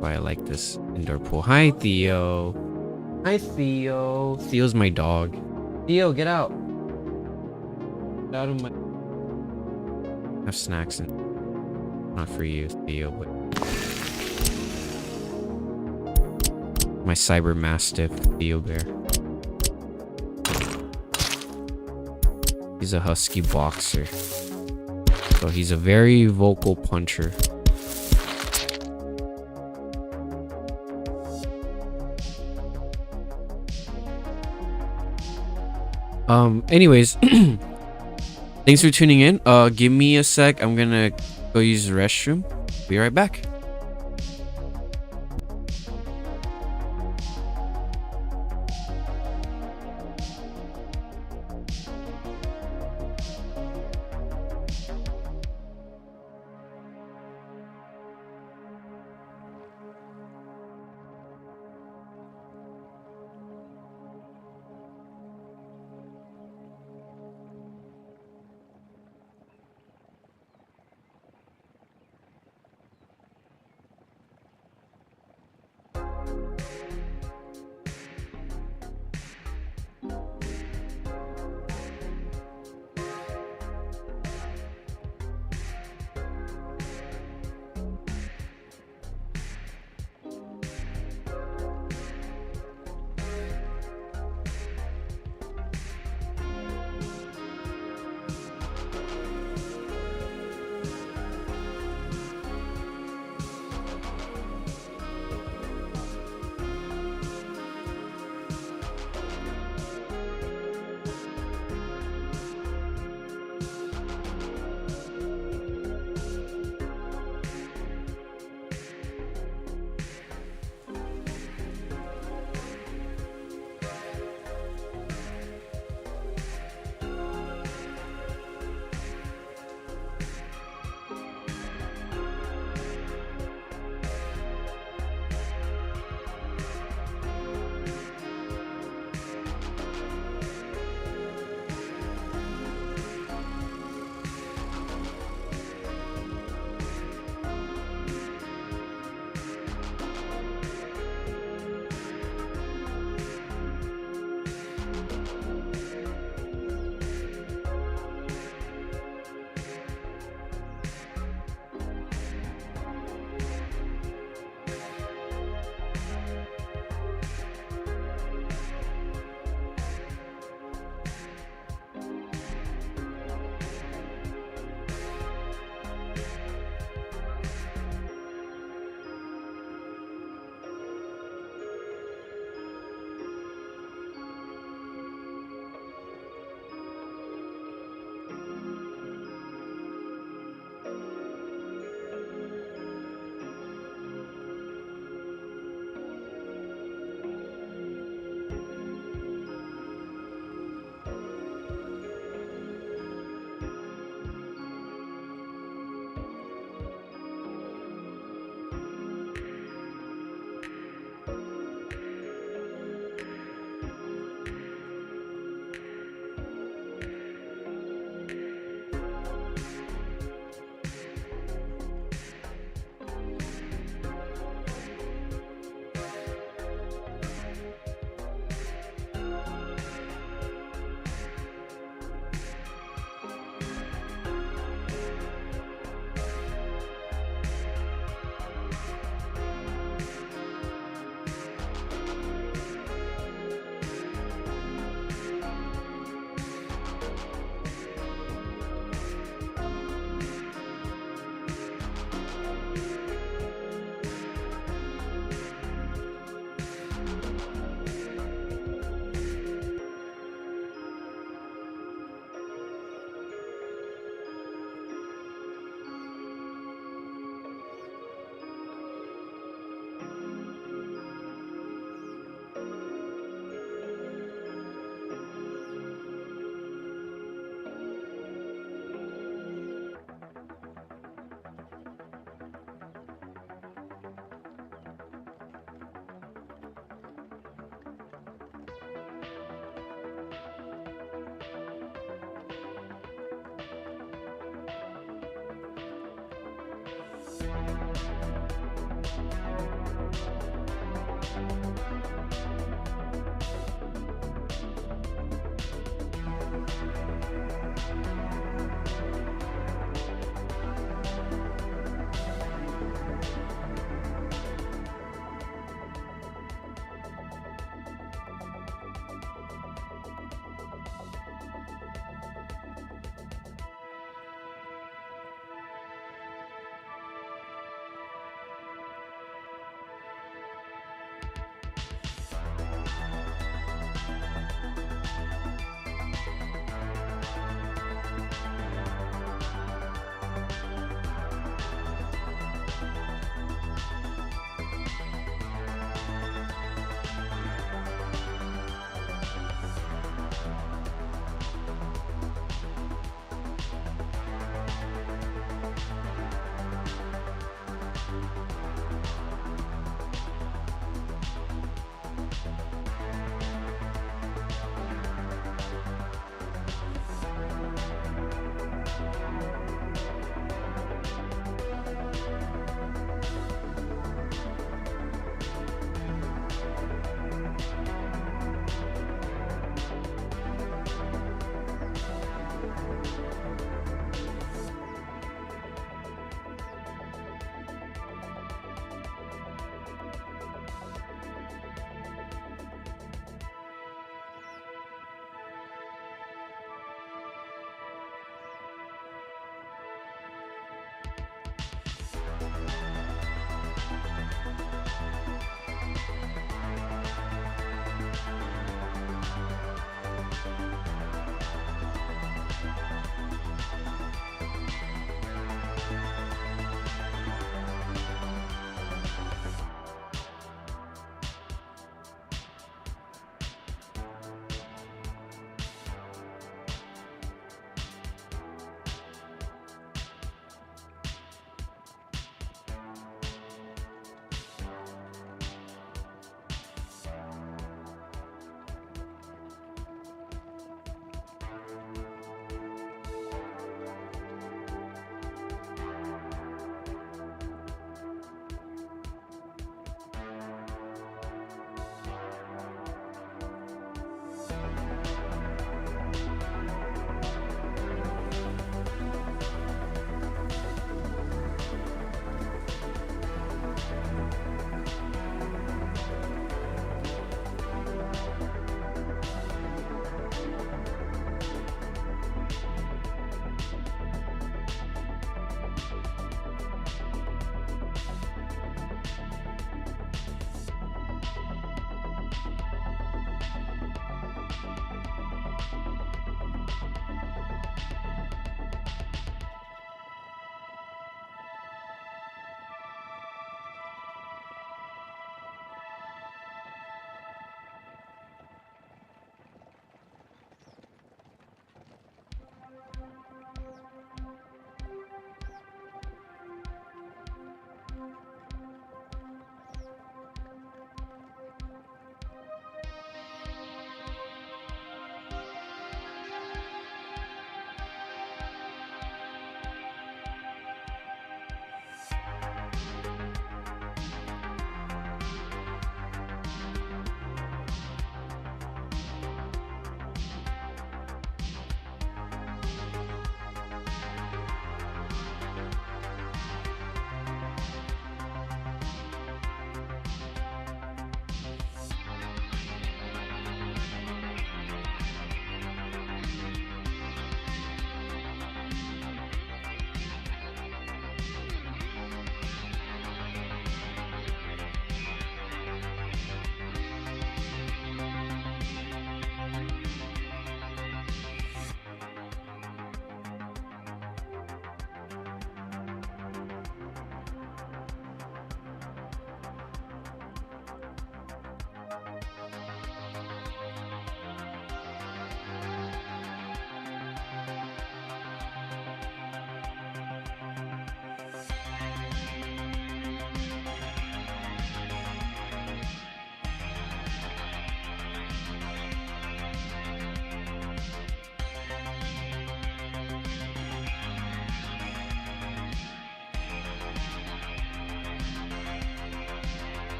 Why I like this indoor pool. Hi Theo. Hi Theo. Theo's my dog. Theo, get out. Get out of my. I have snacks and not for you, Theo, but my cyber mastiff, Theo Bear. He's a husky boxer. So he's a very vocal puncher. Anyways, thanks for tuning in. Give me a sec. I'm gonna go use the restroom. Be right back.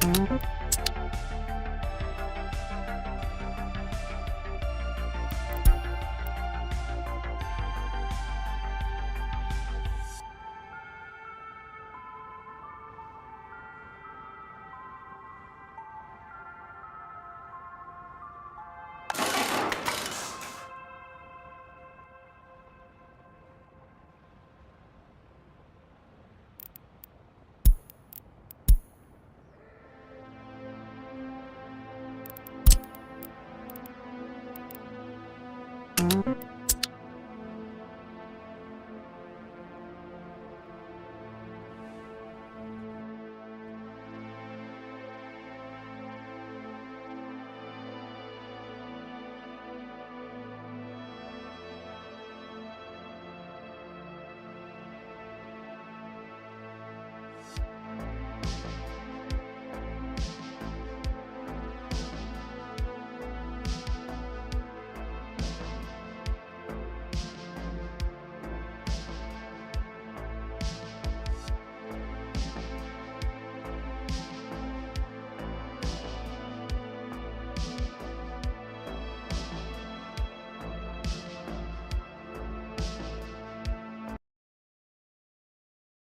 Mm-hmm.